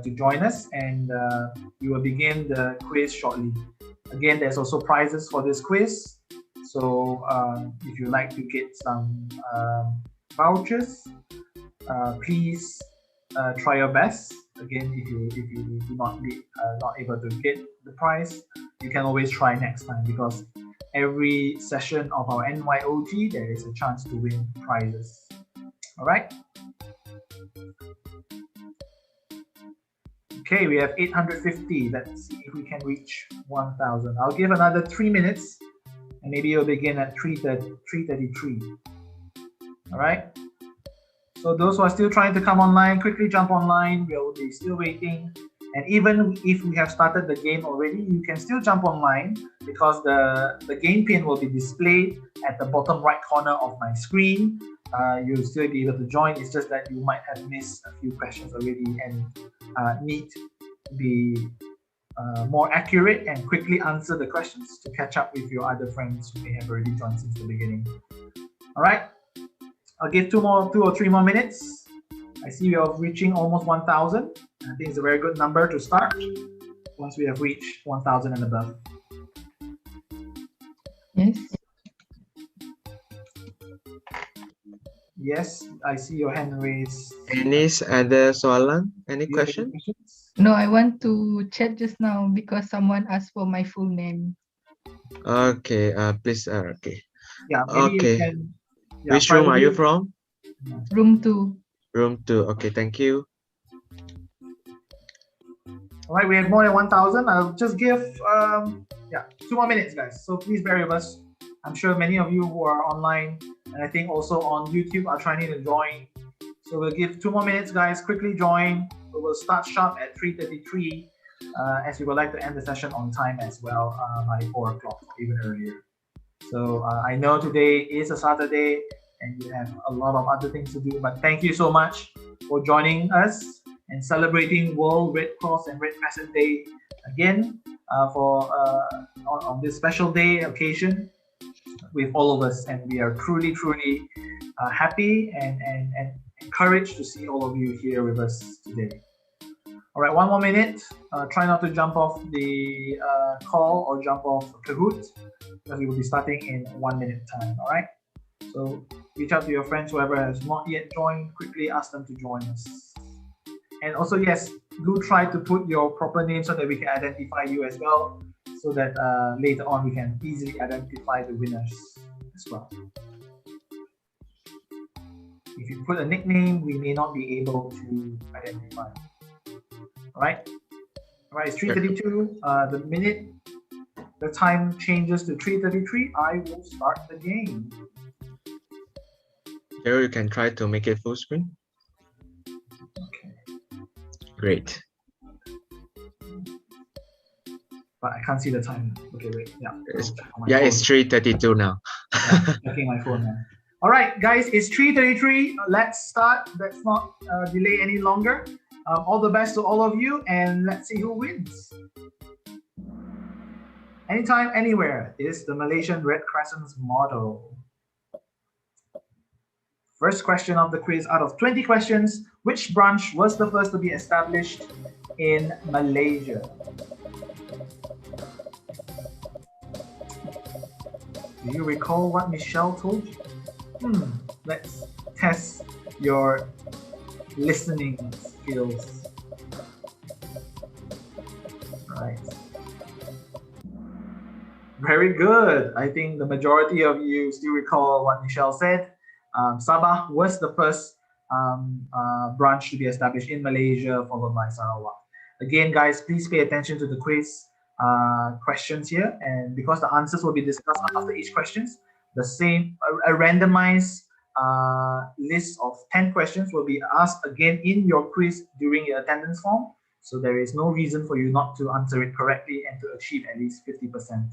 Speaker 1: to join us, and we will begin the quiz shortly. Again, there's also prizes for this quiz. So if you'd like to get some vouchers, please try your best. Again, if you do not able to get the prize, you can always try next time, because every session of our NYOG there is a chance to win prizes. All right. Okay, we have 850. Let's see if we can reach 1,000. I'll give another 3 minutes, and maybe you'll begin at 3:33. All right. So those who are still trying to come online, quickly jump online. We'll be still waiting. And even if we have started the game already, you can still jump online, because the game pin will be displayed at the bottom right corner of my screen. You'll still be able to join. It's just that you might have missed a few questions already and need to be more accurate and quickly answer the questions to catch up with your other friends who may have already joined since the beginning. All right. I'll give 2 or 3 more minutes. I see we are reaching almost 1,000. I think it's a very good number to start once we have reached 1,000 and above.
Speaker 13: Yes.
Speaker 1: Yes, I see your hand raised.
Speaker 8: Any other soalan? Any question?
Speaker 13: No, I want to chat just now because someone asked for my full name.
Speaker 8: Okay, please. Okay.
Speaker 1: Yeah, maybe
Speaker 8: okay.
Speaker 1: you can. Yeah,
Speaker 8: Which room are you from?
Speaker 13: Room 2.
Speaker 8: Room 2. Okay, thank you.
Speaker 1: All right, we have more than 1,000. I'll just give 2 more minutes, guys. So please bear with us. I'm sure many of you who are online, and I think also on YouTube, are trying to join. So we'll give 2 more minutes, guys. Quickly join. We will start sharp at 3:33, as we would like to end the session on time as well, by 4 o'clock, even earlier. So I know today is a Saturday and you have a lot of other things to do, but thank you so much for joining us and celebrating World Red Cross and Red Crescent Day again on this special day occasion with all of us. And we are truly happy and encouraged to see all of you here with us today. All right, 1 more minute. Try not to jump off the call or jump off Kahoot, because we will be starting in 1 minute time. All right. So reach out to your friends, whoever has not yet joined. Quickly ask them to join us. And also, yes, do try to put your proper name so that we can identify you as well, so that later on we can easily identify the winners as well. If you put a nickname, we may not be able to identify. All right. All right, it's 3:32. The time changes to 3:33. I will start the game.
Speaker 8: Here you can try to make it full screen.
Speaker 1: Okay.
Speaker 8: Great.
Speaker 1: But I can't see the time. Okay, wait. Yeah.
Speaker 8: It's 3:32 now.
Speaker 1: Checking my phone now. All right, guys, it's 3:33. Let's start. Let's not delay any longer. All the best to all of you, and let's see who wins. Anytime, anywhere is the Malaysian Red Crescent's motto. First question of the quiz: out of 20 questions, which branch was the first to be established in Malaysia? Do you recall what Michelle told you? Let's test your listening skills. Right. Very good. I think the majority of you still recall what Michelle said. Sabah was the first branch to be established in Malaysia, followed by Sarawak. Again, guys, please pay attention to the quiz questions here, and because the answers will be discussed after each questions, the same a randomized list of 10 questions will be asked again in your quiz during your attendance form. So there is no reason for you not to answer it correctly and to achieve at least 50%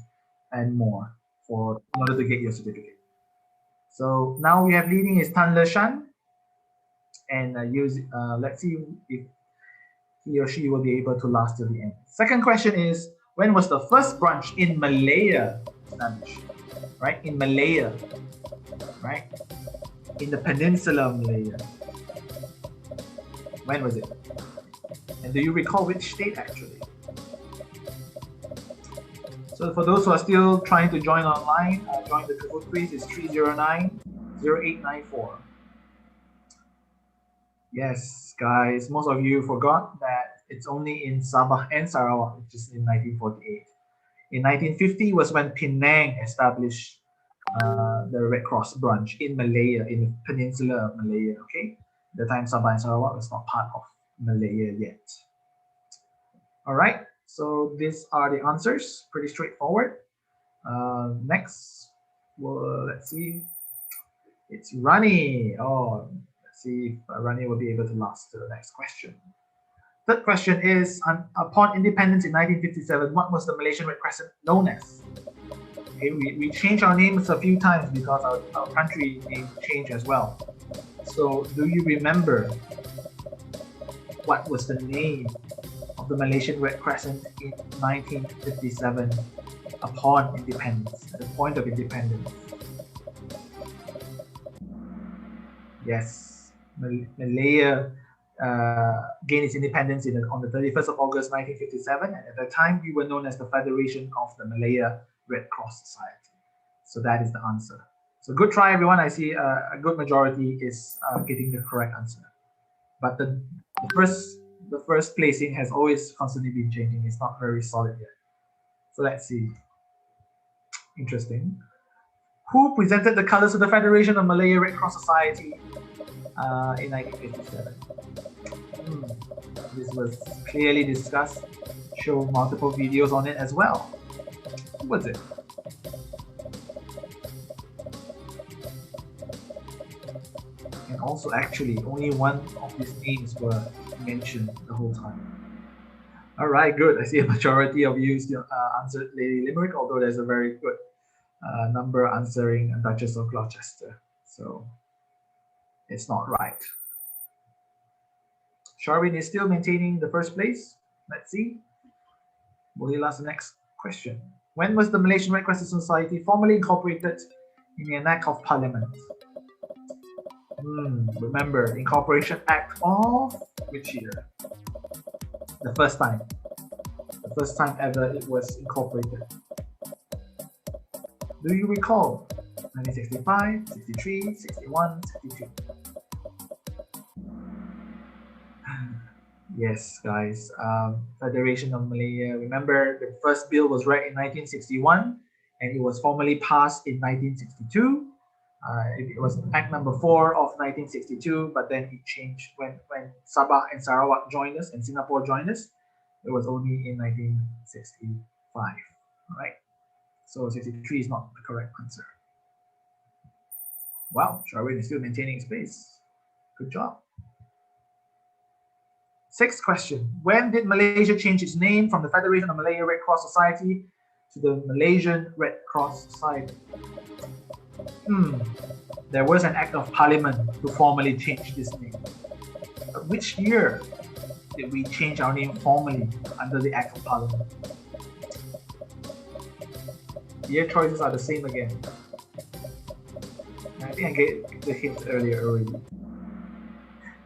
Speaker 1: and more in order to get your certificate. So now we have leading is Tan Le Shan, and let's see if he or she will be able to last till the end. Second question is, when was the first branch in Malaya established? Right, in Malaya, right, in the peninsula of Malaya. When was it? And do you recall which state actually? So for those who are still trying to join online, join the Kahoot quiz is 309-0894. Yes, guys, most of you forgot that it's only in Sabah and Sarawak, which is in 1948. In 1950 was when Penang established the Red Cross branch in Malaya, in the peninsula of Malaya, okay? At the time Sabah and Sarawak was not part of Malaya yet. All right, so these are the answers, pretty straightforward. Next, well, let's see. It's Rani. Oh, let's see if Rani will be able to last to the next question. Third question is, upon independence in 1957, what was the Malaysian Red Crescent known as? Okay, we changed our names a few times because our country name changed as well. So do you remember what was the name of the Malaysian Red Crescent in 1957 upon independence, at the point of independence? Yes, Malaya gained its independence on the 31st of August 1957, and at that time we were known as the Federation of the Malaya Red Cross Society. So that is the answer. So good try, everyone. I see a good majority is getting the correct answer. But the first placing has always constantly been changing. It's not very solid yet. So let's see. Interesting. Who presented the colors of the Federation of Malaya Red Cross Society in 1957? This was clearly discussed. Show multiple videos on it as well. Who was it? And also, actually, only one of these names were mentioned the whole time. All right, good. I see a majority of you still answered Lady Limerick, although there's a very good number answering Duchess of Gloucester. So it's not right. Sharwin is still maintaining the first place. Let's see. We'll ask the next question. When was the Malaysian Red Crescent Society formally incorporated in the Act of Parliament? Remember, Incorporation Act of which year? The first time. The first time ever it was incorporated. Do you recall? 1965, 63, 61, 62. Yes, guys. Federation of Malaya. Remember, the first bill was read in 1961, and it was formally passed in 1962. It was Act number 4 of 1962, but then it changed when Sabah and Sarawak joined us and Singapore joined us. It was only in 1965. All right. So 63 is not the correct answer. Wow, Sharwin is still maintaining its place. Good job. Sixth question. When did Malaysia change its name from the Federation of Malaya Red Cross Society to the Malaysian Red Cross Society? There was an Act of Parliament to formally change this name. But which year did we change our name formally under the Act of Parliament? Year choices are the same again. I think I gave the hint earlier already.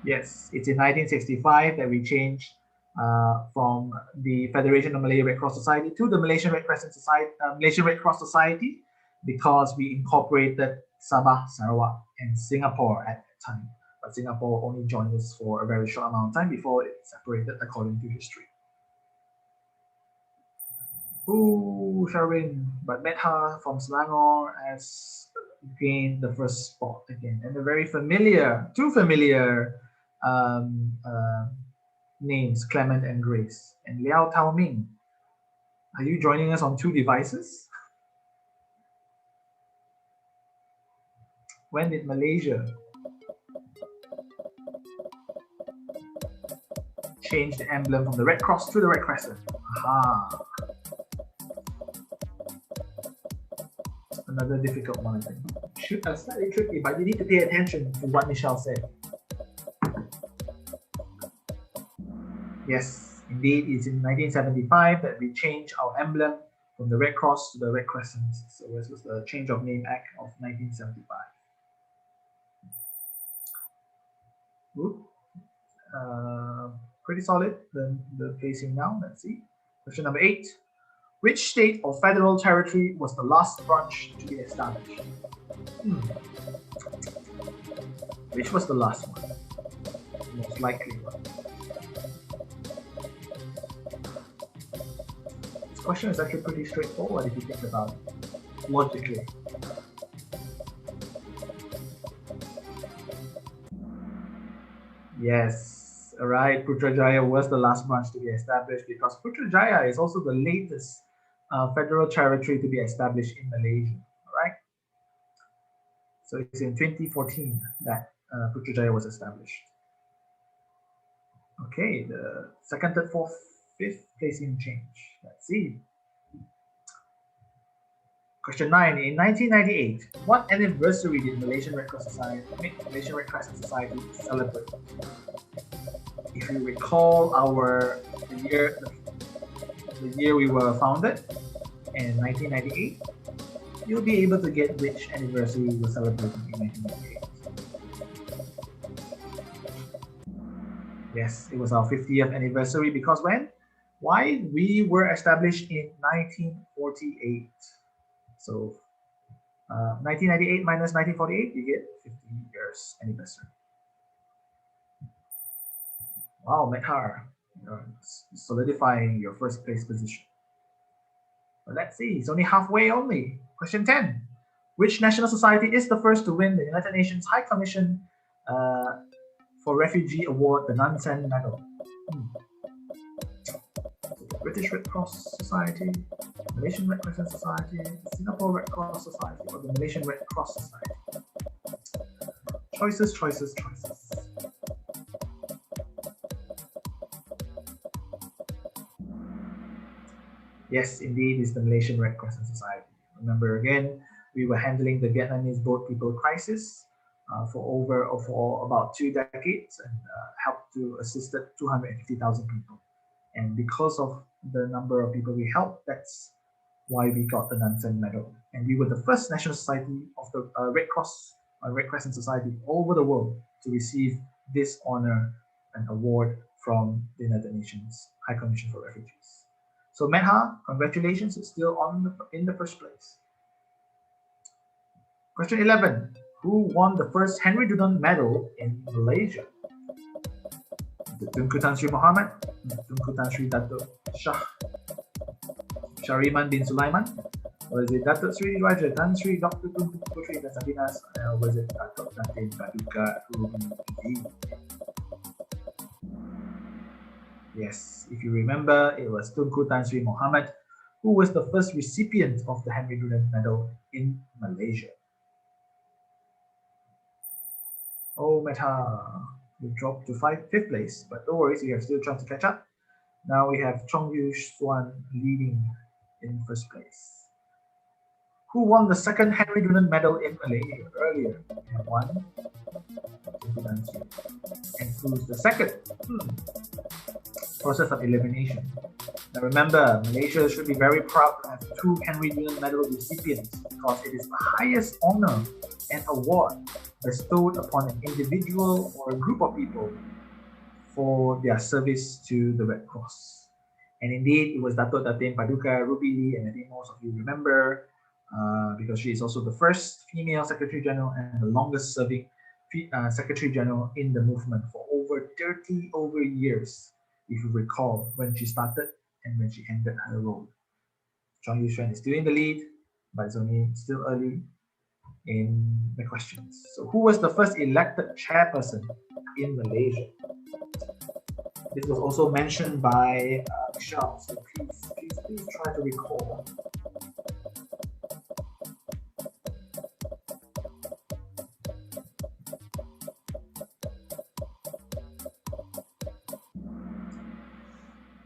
Speaker 1: Yes, it's in 1965 that we changed from the Federation of Malaya Red Cross Society to the Malaysian Red Crescent Society, Malaysian Red Cross Society. because we incorporated Sabah, Sarawak, and Singapore at that time. But Singapore only joined us for a very short amount of time before it separated according to history. Ooh, Sharin, but Metha from Selangor has gained the first spot again. And the very familiar, two familiar names, Clement and Grace. And Liao Tao Ming, are you joining us on two devices? When did Malaysia change the emblem from the Red Cross to the Red Crescent? Aha. Another difficult one, I think. Slightly tricky, but you need to pay attention to what Michelle said. Yes, indeed, it's in 1975 that we changed our emblem from the Red Cross to the Red Crescent. So this was the Change of Name Act of 1975. Pretty solid, the placing now. Let's see. Question number 8. Which state or federal territory was the last branch to be established? Which was the last one? Most likely one. This question is actually pretty straightforward if you think about it logically. Yes, alright, Putrajaya was the last branch to be established because Putrajaya is also the latest federal territory to be established in Malaysia, right? So it's in 2014 that Putrajaya was established. Okay, the second, third, fourth, fifth placing change. Let's see. Question 9. In 1998, what anniversary did Malaysian Red Cross Society, Malaysian Red Crescent Society celebrate? If you recall the year we were founded, in 1998, you'll be able to get which anniversary we were celebrating in 1998. Yes, it was our 50th anniversary because when? Why? We were established in 1948. So 1998 minus 1948, you get 50 years anniversary. Wow, Meghar, you're solidifying your first place position. But let's see, it's only halfway only. Question 10. Which national society is the first to win the United Nations High Commission for Refugee Award, the Nansen Medal? The British Red Cross Society, Malaysian Red Crescent Society, the Singapore Red Cross Society, or the Malaysian Red Cross Society? Choices, choices, choices. Yes, indeed, it's the Malaysian Red Crescent Society. Remember again, we were handling the Vietnamese boat people crisis for about 2 decades and helped to assist 250,000 people. And because of the number of people we helped, that's why we got the Nansen Medal. And we were the first national society of the Red Cross, Red Crescent Society all over the world to receive this honor and award from the United Nations High Commission for Refugees. So Medha, congratulations, it's still in the first place. Question 11. Who won the first Henry Dunant Medal in Malaysia? The Tunku Tan Sri Muhammad, Tunku Tan Sri Dato' Shah Shariman bin Sulaiman, or is it Dato' Sri Raja Tan Sri Dr. Tunku Putri dan Sabinas, or was it Dato' Datin Paduka Ruby? Yes, if you remember, it was Tunku Tan Sri Muhammad who was the first recipient of the Henry Dunant Medal in Malaysia. Oh, Meta, we dropped to fifth place, but don't worry, we are still trying to catch up. Now we have Chong Yu Swan leading in first place. Who won the second Henry Dunant Medal in Malaysia earlier? We have one, and who's the second? Process of elimination. Now remember, Malaysia should be very proud to have 2 Henry Dunant Medal recipients because it is the highest honor and award bestowed upon an individual or a group of people for their service to the Red Cross. And indeed, it was Dato' Datin Paduka Ruby Lee, and I think most of you remember because she is also the first female Secretary General and the longest serving Secretary General in the movement for over 30 years, if you recall when she started and when she ended her role. Chong Yu-Xuan is still in the lead, but it's only still early in the questions. So who was the first elected chairperson in Malaysia? This was also mentioned by Michelle, so please try to recall.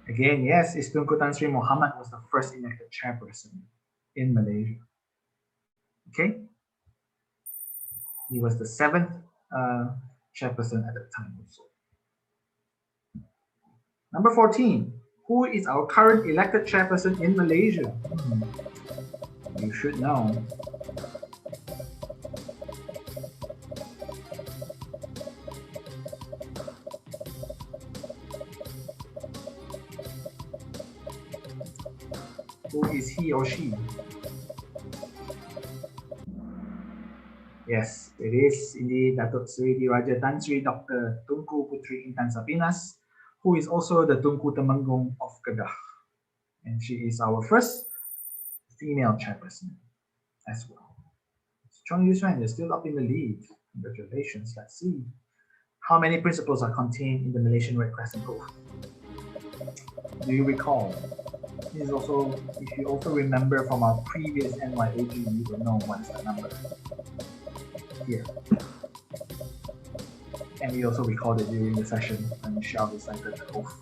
Speaker 1: Again, yes, Tunku Tan Sri Muhammad was the first elected chairperson in Malaysia. Okay, he was the 7th chairperson at that time also. Number 14, who is our current elected chairperson in Malaysia? You should know. Who is he or she? Yes, it is indeed Datuk Seri Diraja Tan Sri Dr. Tunku Puteri Intan Sapinas, who is also the Tunku Temenggung of Kedah. And she is our first female chairperson as well. Chong Yu-Xuan is still up in the lead. Congratulations. Let's see. How many principles are contained in the Malaysian Red Crescent Oath? Do you recall? This is also, if you also remember from our previous NYOG, you will know what's the number here. And we also recalled it during the session when Michelle recited the oath.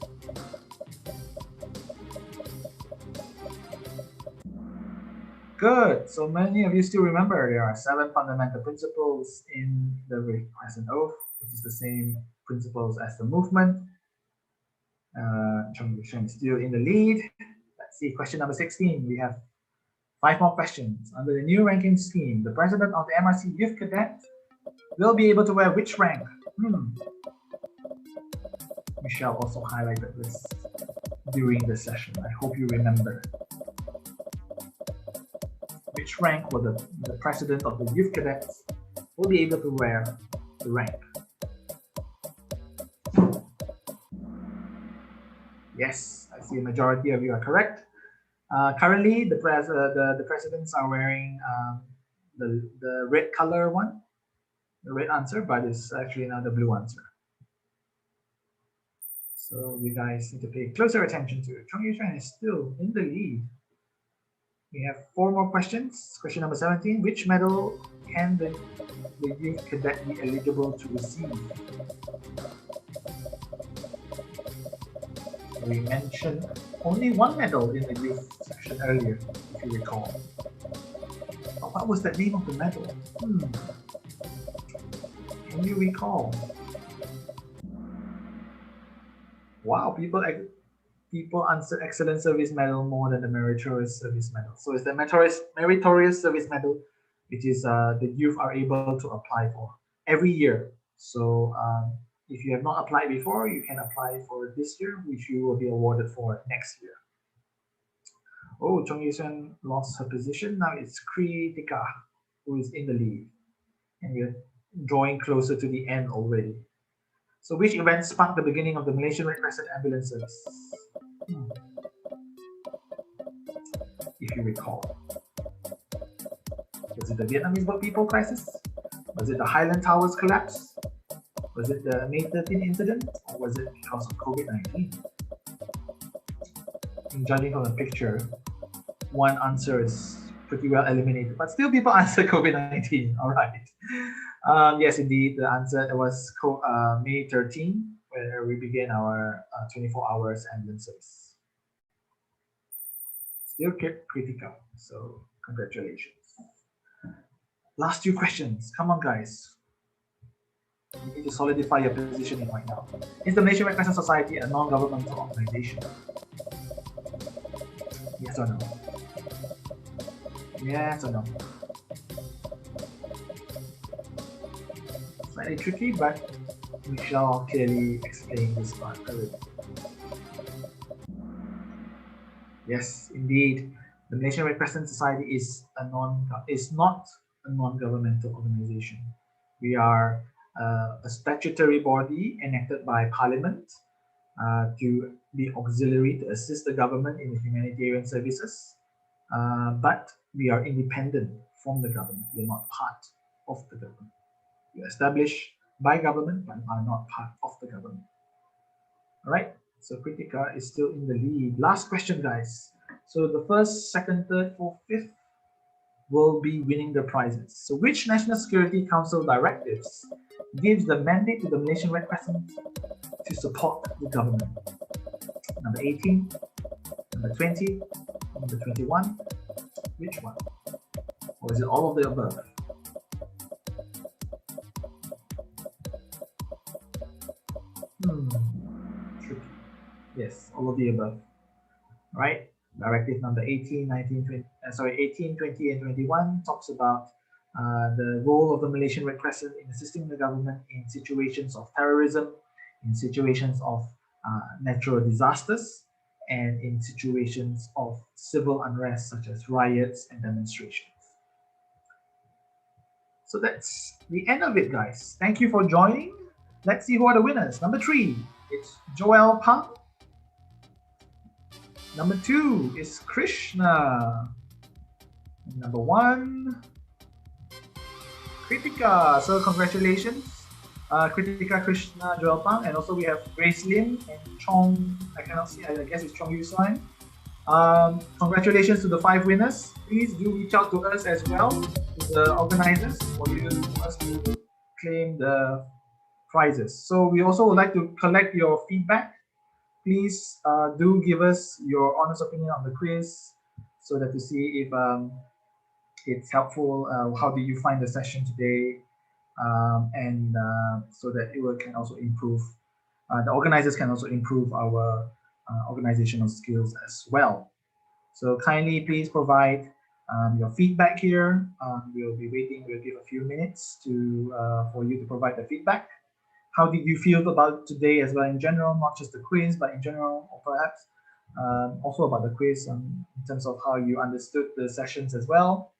Speaker 1: Good. So many of you still remember there are 7 fundamental principles in the Red Crescent Oath, which is the same principles as the movement. Chong Yu-Xuan is still in the lead. Let's see, question number 16. We have 5 more questions. Under the new ranking scheme, the president of the MRC Youth Cadet will be able to wear which rank? Michelle also highlighted this during the session. I hope you remember. Which rank will the president of the Youth Cadets will be able to wear the rank? Yes, I see a majority of you are correct. Currently, the presidents are wearing the red color one, the red answer, but it's actually now the blue answer. So you guys need to pay closer attention to it. Chong Yu-Xuan is still in the lead. We have 4 more questions. Question number 17. Which medal can the youth cadet be eligible to receive? We mentioned only 1 medal in the youth section earlier, if you recall. But what was the name of the medal? Can you recall? Wow, people answer Excellent Service Medal more than the Meritorious Service Medal. So it's the Meritorious Service Medal, which is the youth are able to apply for every year. So if you have not applied before, you can apply for this year, which you will be awarded for next year. Oh, Chong Yu-Xuan lost her position. Now it's Kritika who is in the lead. And we're drawing closer to the end already. So which event sparked the beginning of the Malaysian Red Crescent ambulance service? If you recall. Was it the Vietnamese boat people crisis? Was it the Highland Towers collapse? Was it the May 13 incident? Or was it because of COVID-19? Judging from the picture, one answer is pretty well eliminated, but still people answer COVID-19. All right. Yes, indeed, the answer was May 13, where we began our 24 hours ambulance service. Still critical, so congratulations. Last 2 questions. Come on, guys. You need to solidify your positioning right now. Is the Malaysian Red Crescent Society a non-governmental organization? Yes or no? Yes or no? Slightly tricky, but Michelle clearly explained this part earlier. Yes, indeed. The Malaysian Red Crescent Society is not a non-governmental organization. We are a statutory body enacted by Parliament to be auxiliary to assist the government in the humanitarian services, but we are independent from the government. We are not part of the government. We are established by government, but are not part of the government. All right, so Kritika is still in the lead. Last question, guys. So the first, second, third, fourth, fifth will be winning the prizes. So which National Security Council directives gives the mandate to the Malaysian Red Crescent to support the government? Number 18, number 20, number 21, which one? Or is it all of the above? Tricky. Yes, all of the above. Right? Directive number 18, 19, 20, 18, 20, and 21 talks about the role of the Malaysian Red Crescent in assisting the government in situations of terrorism, in situations of natural disasters, and in situations of civil unrest such as riots and demonstrations. So that's the end of it, guys. Thank you for joining. Let's see who are the winners. Number 3, it's Joel Pang. Number 2 is Krishna. And number 1, Kritika. So congratulations, Kritika, Krishna, Joel Pang, and also we have Grace Lim and Chong. I cannot see. I guess it's Chong Yu Suan. Congratulations to the 5 winners. Please do reach out to us as well, to the organizers, for us to claim the prizes. So we also would like to collect your feedback. Please do give us your honest opinion on the quiz, so that to see if it's helpful. How do you find the session today? And so that it can also improve, the organizers can also improve our organizational skills as well. So kindly please provide your feedback here. We'll be waiting. We'll give a few minutes for you to provide the feedback. How did you feel about today as well in general, not just the quiz, but in general, or perhaps also about the quiz in terms of how you understood the sessions as well,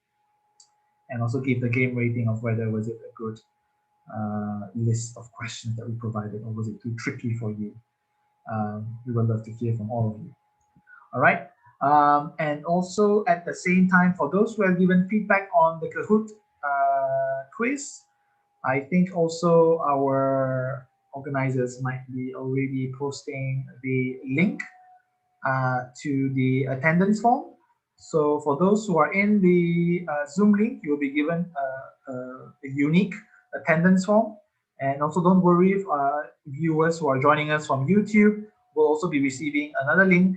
Speaker 1: and also give the game rating of whether was it a good list of questions that we provided, or was it too tricky for you. We would love to hear from all of you. All right. And also at the same time, for those who have given feedback on the Kahoot quiz, I think also our organizers might be already posting the link to the attendance form. So for those who are in the Zoom link, you will be given a unique attendance form. And also don't worry, if viewers who are joining us from YouTube will also be receiving another link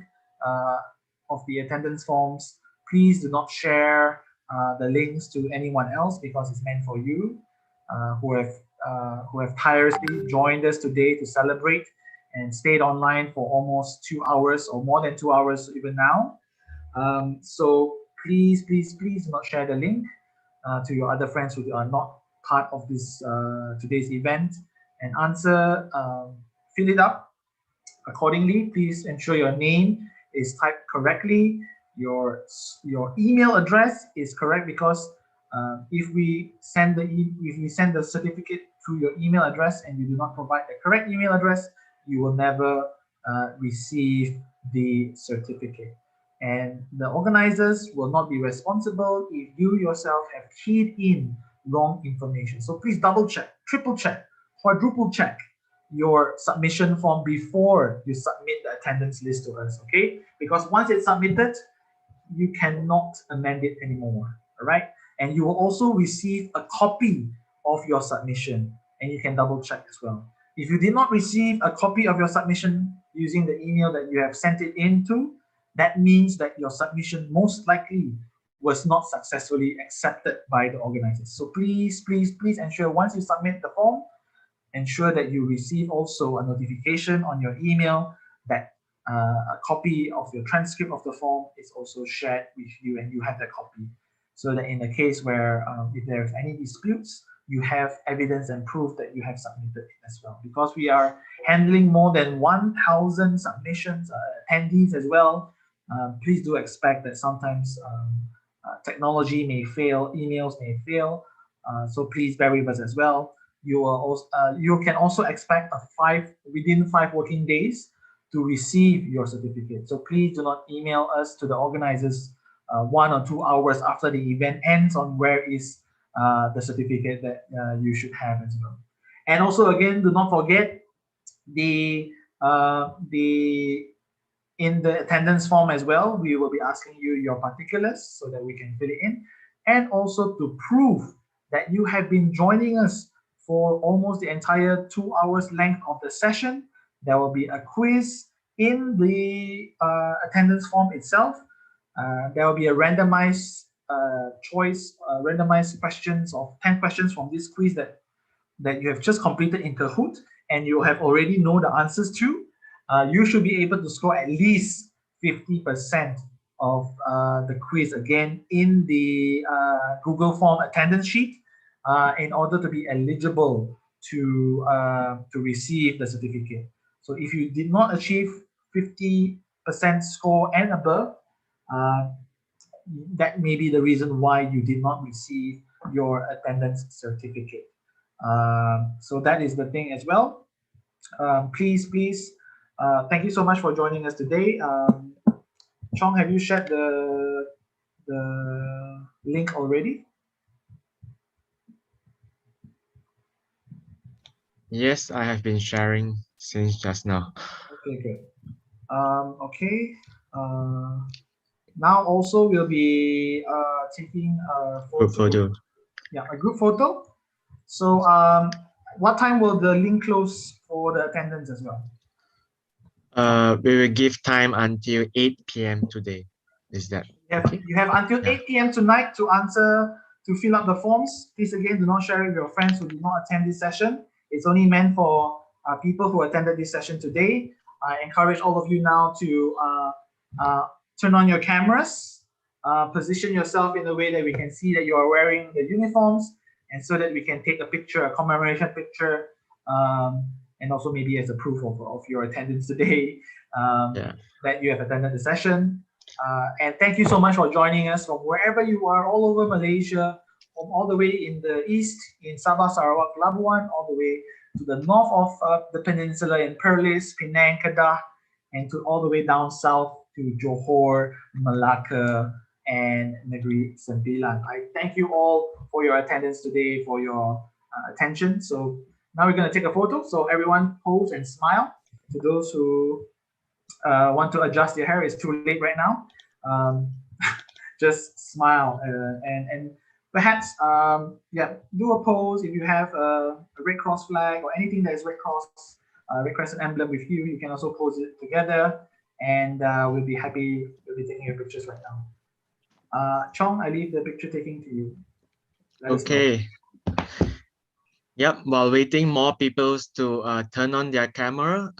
Speaker 1: of the attendance forms. Please do not share the links to anyone else, because it's meant for you who have tirelessly joined us today to celebrate and stayed online for almost 2 hours, or more than 2 hours even now. So please do not share the link to your other friends who are not part of this today's event, and fill it up accordingly. Please ensure your name is typed correctly, your email address is correct, because if we send the certificate through your email address and you do not provide the correct email address, you will never receive the certificate. And the organizers will not be responsible if you yourself have keyed in wrong information. So please double check, triple check, quadruple check your submission form before you submit the attendance list to us, okay? Because once it's submitted, you cannot amend it anymore, all right? And you will also receive a copy of your submission, and you can double check as well. If you did not receive a copy of your submission using the email that you have sent it into, that means that your submission most likely was not successfully accepted by the organizers. So please ensure once you submit the form, ensure that you receive also a notification on your email that a copy of your transcript of the form is also shared with you, and you have that copy, so that in the case where if there's any disputes, you have evidence and proof that you have submitted it as well. Because we are handling more than 1,000 submissions, attendees as well, please do expect that sometimes technology may fail, emails may fail, so please bear with us as well. You can also expect within 5 working days to receive your certificate. So please do not email us to the organizers 1 or 2 hours after the event ends on where is the certificate that you should have as well. And also, again, do not forget the in the attendance form as well, we will be asking you your particulars so that we can fill it in. And also to prove that you have been joining us for almost the entire 2 hours length of the session, there will be a quiz in the attendance form itself. There will be a randomized randomized questions of 10 questions from this quiz that you have just completed in Kahoot and you have already know the answers to. You should be able to score at least 50% of the quiz again in the Google Form attendance sheet in order to be eligible to receive the certificate. So if you did not achieve 50% score and above, that may be the reason why you did not receive your attendance certificate. So that is the thing as well. Please, thank you so much for joining us today. Chong, have you shared the link already?
Speaker 8: Yes, I have been sharing since just now.
Speaker 1: Okay, good. Okay. Now also we'll be taking a
Speaker 8: Group photo.
Speaker 1: Yeah, a group photo. So what time will the link close for the attendance as well?
Speaker 8: We will give time until 8 p.m. today. Is that okay?
Speaker 1: You have until 8 p.m. tonight to fill up the forms. Please again, do not share it with your friends who did not attend this session. It's only meant for people who attended this session today. I encourage all of you now to turn on your cameras, position yourself in a way that we can see that you are wearing the uniforms, and so that we can take a picture, a commemoration picture, and also maybe as a proof of your attendance today, that you have attended the session. And thank you so much for joining us from wherever you are, all over Malaysia, from all the way in the east, in Sabah, Sarawak, Labuan, all the way to the north of the peninsula in Perlis, Penang, Kedah, and to all the way down south to Johor, Malacca, and Negeri Sembilan. I thank you all for your attendance today, for your attention. So now we're going to take a photo. So everyone pose and smile. To those who want to adjust your hair, it's too late right now. Just smile and perhaps do a pose. If you have a Red Cross flag or anything that is Red Cross, Red Crescent emblem with you, you can also pose it together, and we'll be happy. We'll be taking your pictures right now. Chong, I leave the picture taking to you.
Speaker 8: Okay. Yep, while waiting more people to turn on their camera,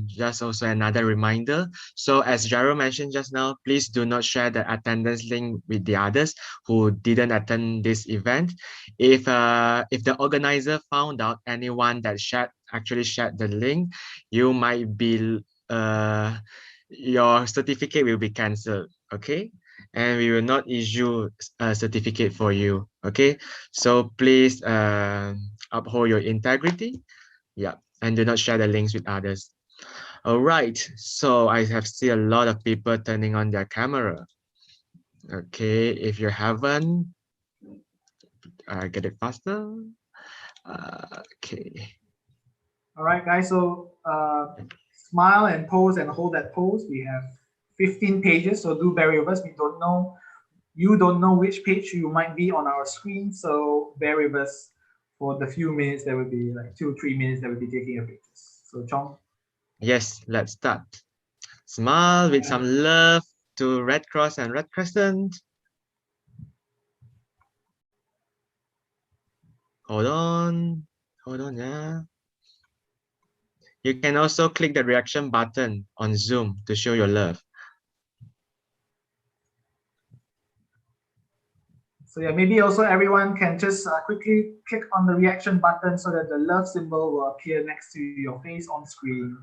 Speaker 8: just also another reminder. So as Jaro mentioned just now, please do not share the attendance link with the others who didn't attend this event. If the organizer found out anyone that actually shared the link, you might be your certificate will be cancelled. Okay. And we will not issue a certificate for you. Okay, so please uphold your integrity. Yeah, and do not share the links with others. All right, so I have seen a lot of people turning on their camera. Okay, if you haven't, get it faster. Okay.
Speaker 1: All right, guys. So smile and pose and hold that pose. We have 15 pages, so do bear with us. You don't know which page you might be on our screen, so bear with us for the few minutes. There will be like 2-3 minutes that we'll be taking your pictures. So Chong.
Speaker 8: Yes, let's start. Smile with some love to Red Cross and Red Crescent. Hold on, yeah. You can also click the reaction button on Zoom to show your love.
Speaker 1: So yeah, maybe also everyone can just quickly click on the reaction button so that the love symbol will appear next to your face on screen.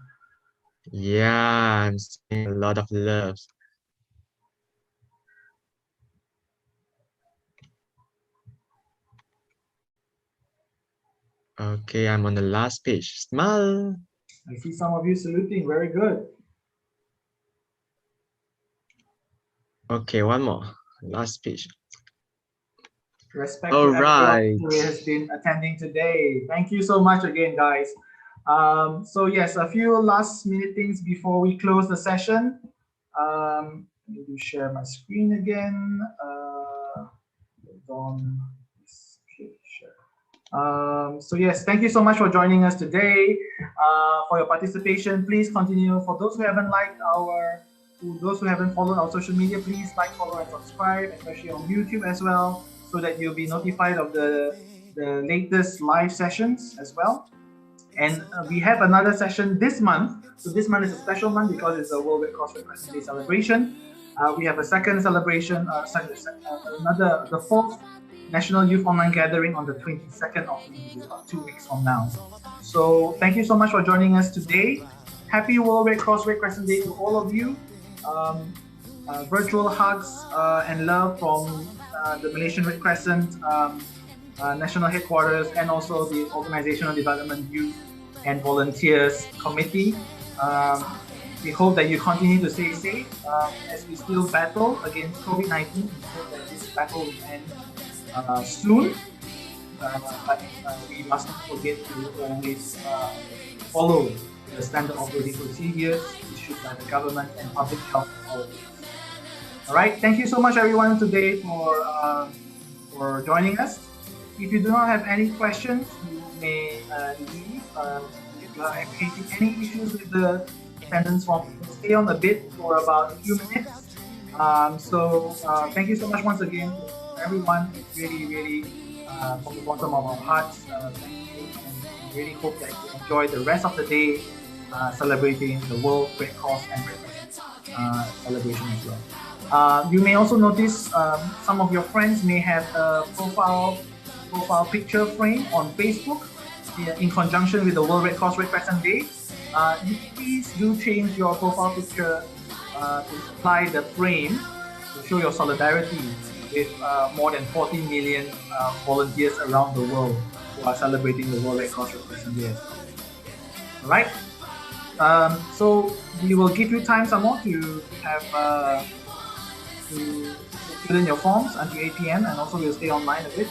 Speaker 8: Yeah, I'm seeing a lot of loves. Okay, I'm on the last page. Smile.
Speaker 1: I see some of you saluting. Very good.
Speaker 8: Okay, one more. Last page.
Speaker 1: Respect
Speaker 8: All
Speaker 1: to everyone
Speaker 8: right.
Speaker 1: who has been attending today. Thank you so much again, guys. So yes, a few last minute things before we close the session. Let me share my screen again. Hold on. So yes, thank you so much for joining us today, for your participation. Please continue. For those who haven't liked those who haven't followed our social media, please like, follow, and subscribe, especially on YouTube as well, so that you'll be notified of the latest live sessions as well. And we have another session this month. So this month is a special month because it's the World Red Cross Red Crescent Day celebration. We have a second celebration, the fourth National Youth Online Gathering on the 22nd of May, about 2 weeks from now. So thank you so much for joining us today. Happy World Red Cross Red Crescent Day to all of you. Virtual hugs and love from the Malaysian Red Crescent National Headquarters, and also the Organizational Development Youth and Volunteers Committee. We hope that you continue to stay safe as we still battle against COVID-19. We hope that this battle will end soon, but we must not forget to always follow the standard operating procedures issued by the government and public health authorities. All right, thank you so much everyone today for joining us. If you do not have any questions, you may leave. If you are facing any issues with the attendance form, stay on a bit for about a few minutes. Thank you so much once again to everyone. Really, from the bottom of our hearts, thank you. And we really hope that you enjoy the rest of the day celebrating the World Red Cross and Red Crescent celebration as well. You may also notice some of your friends may have a profile picture frame on Facebook in conjunction with the World Red Cross Red Crescent Day. Please do change your profile picture to supply the frame to show your solidarity with more than 40 million volunteers around the world who are celebrating the World Red Cross Red Crescent Day. All right. So we will give you time some more to have to fill in your forms until 8 p.m. and also we'll stay online a bit.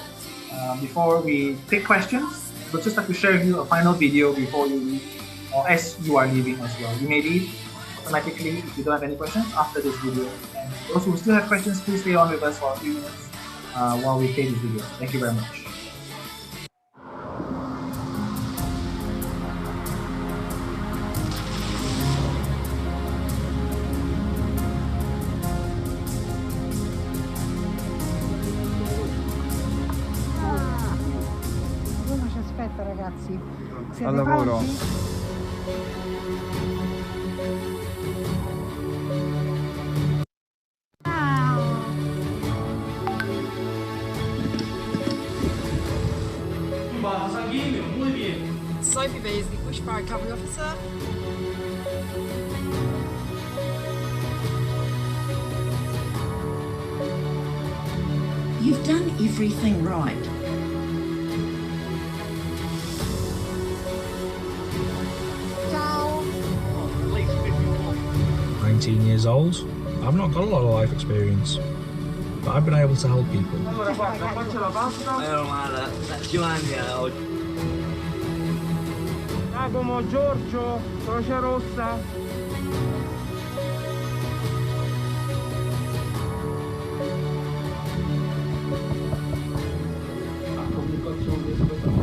Speaker 1: Before we take questions, we'll just like to share with you a final video before you leave, or as you are leaving as well. You may leave automatically if you don't have any questions after this video. And those who still have questions, please stay on with us for a few minutes while we play this video. Thank you very much.
Speaker 14: Ragazzi, siete
Speaker 15: al lavoro.
Speaker 14: pronti?
Speaker 16: Muy bien. Sophie B is the bushfire covering officer.
Speaker 17: You've done everything right.
Speaker 14: Ciao.
Speaker 18: 19 years old. I've not got a lot of life experience, but I've been able to help people.
Speaker 15: Giacomo, Giorgio, Croce Rossa.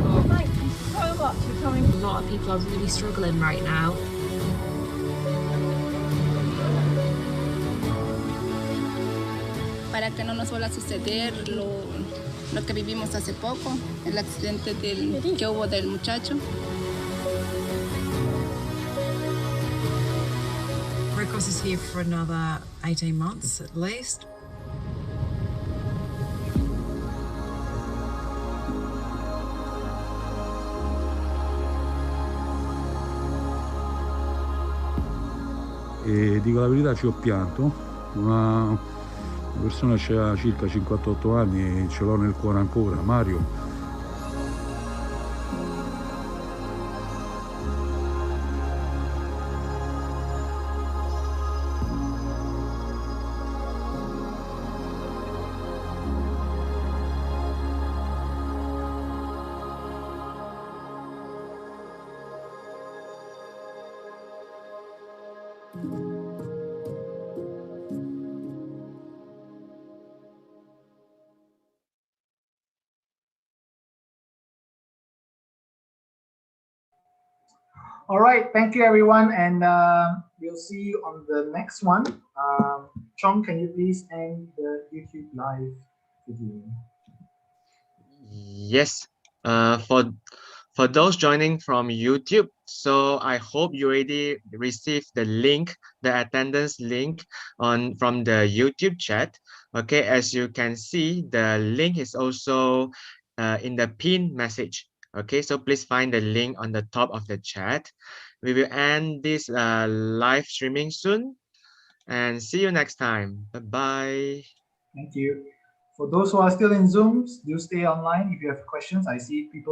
Speaker 19: Oh, thank you so much for coming. A lot of people are really struggling right now.
Speaker 20: Para que no nos vuelva a suceder lo que vivimos hace poco, el accidente que hubo del muchacho.
Speaker 16: Red Cross is here for another 18 months at least.
Speaker 15: E dico la verità, ci ho pianto. Una persona che ha circa 58 anni e ce l'ho nel cuore ancora, Mario.
Speaker 1: All right, thank you everyone, and we'll see you on the next one. Chong, can you please end the YouTube live video?
Speaker 8: Yes. For those joining from YouTube, so I hope you already received the link, the attendance link from the YouTube chat. Okay, as you can see, the link is also in the pin message. Okay, so please find the link on the top of the chat. We will end this live streaming soon, and see you next time. Bye-bye.
Speaker 1: Thank you. For those who are still in Zooms, do stay online if you have questions. I see people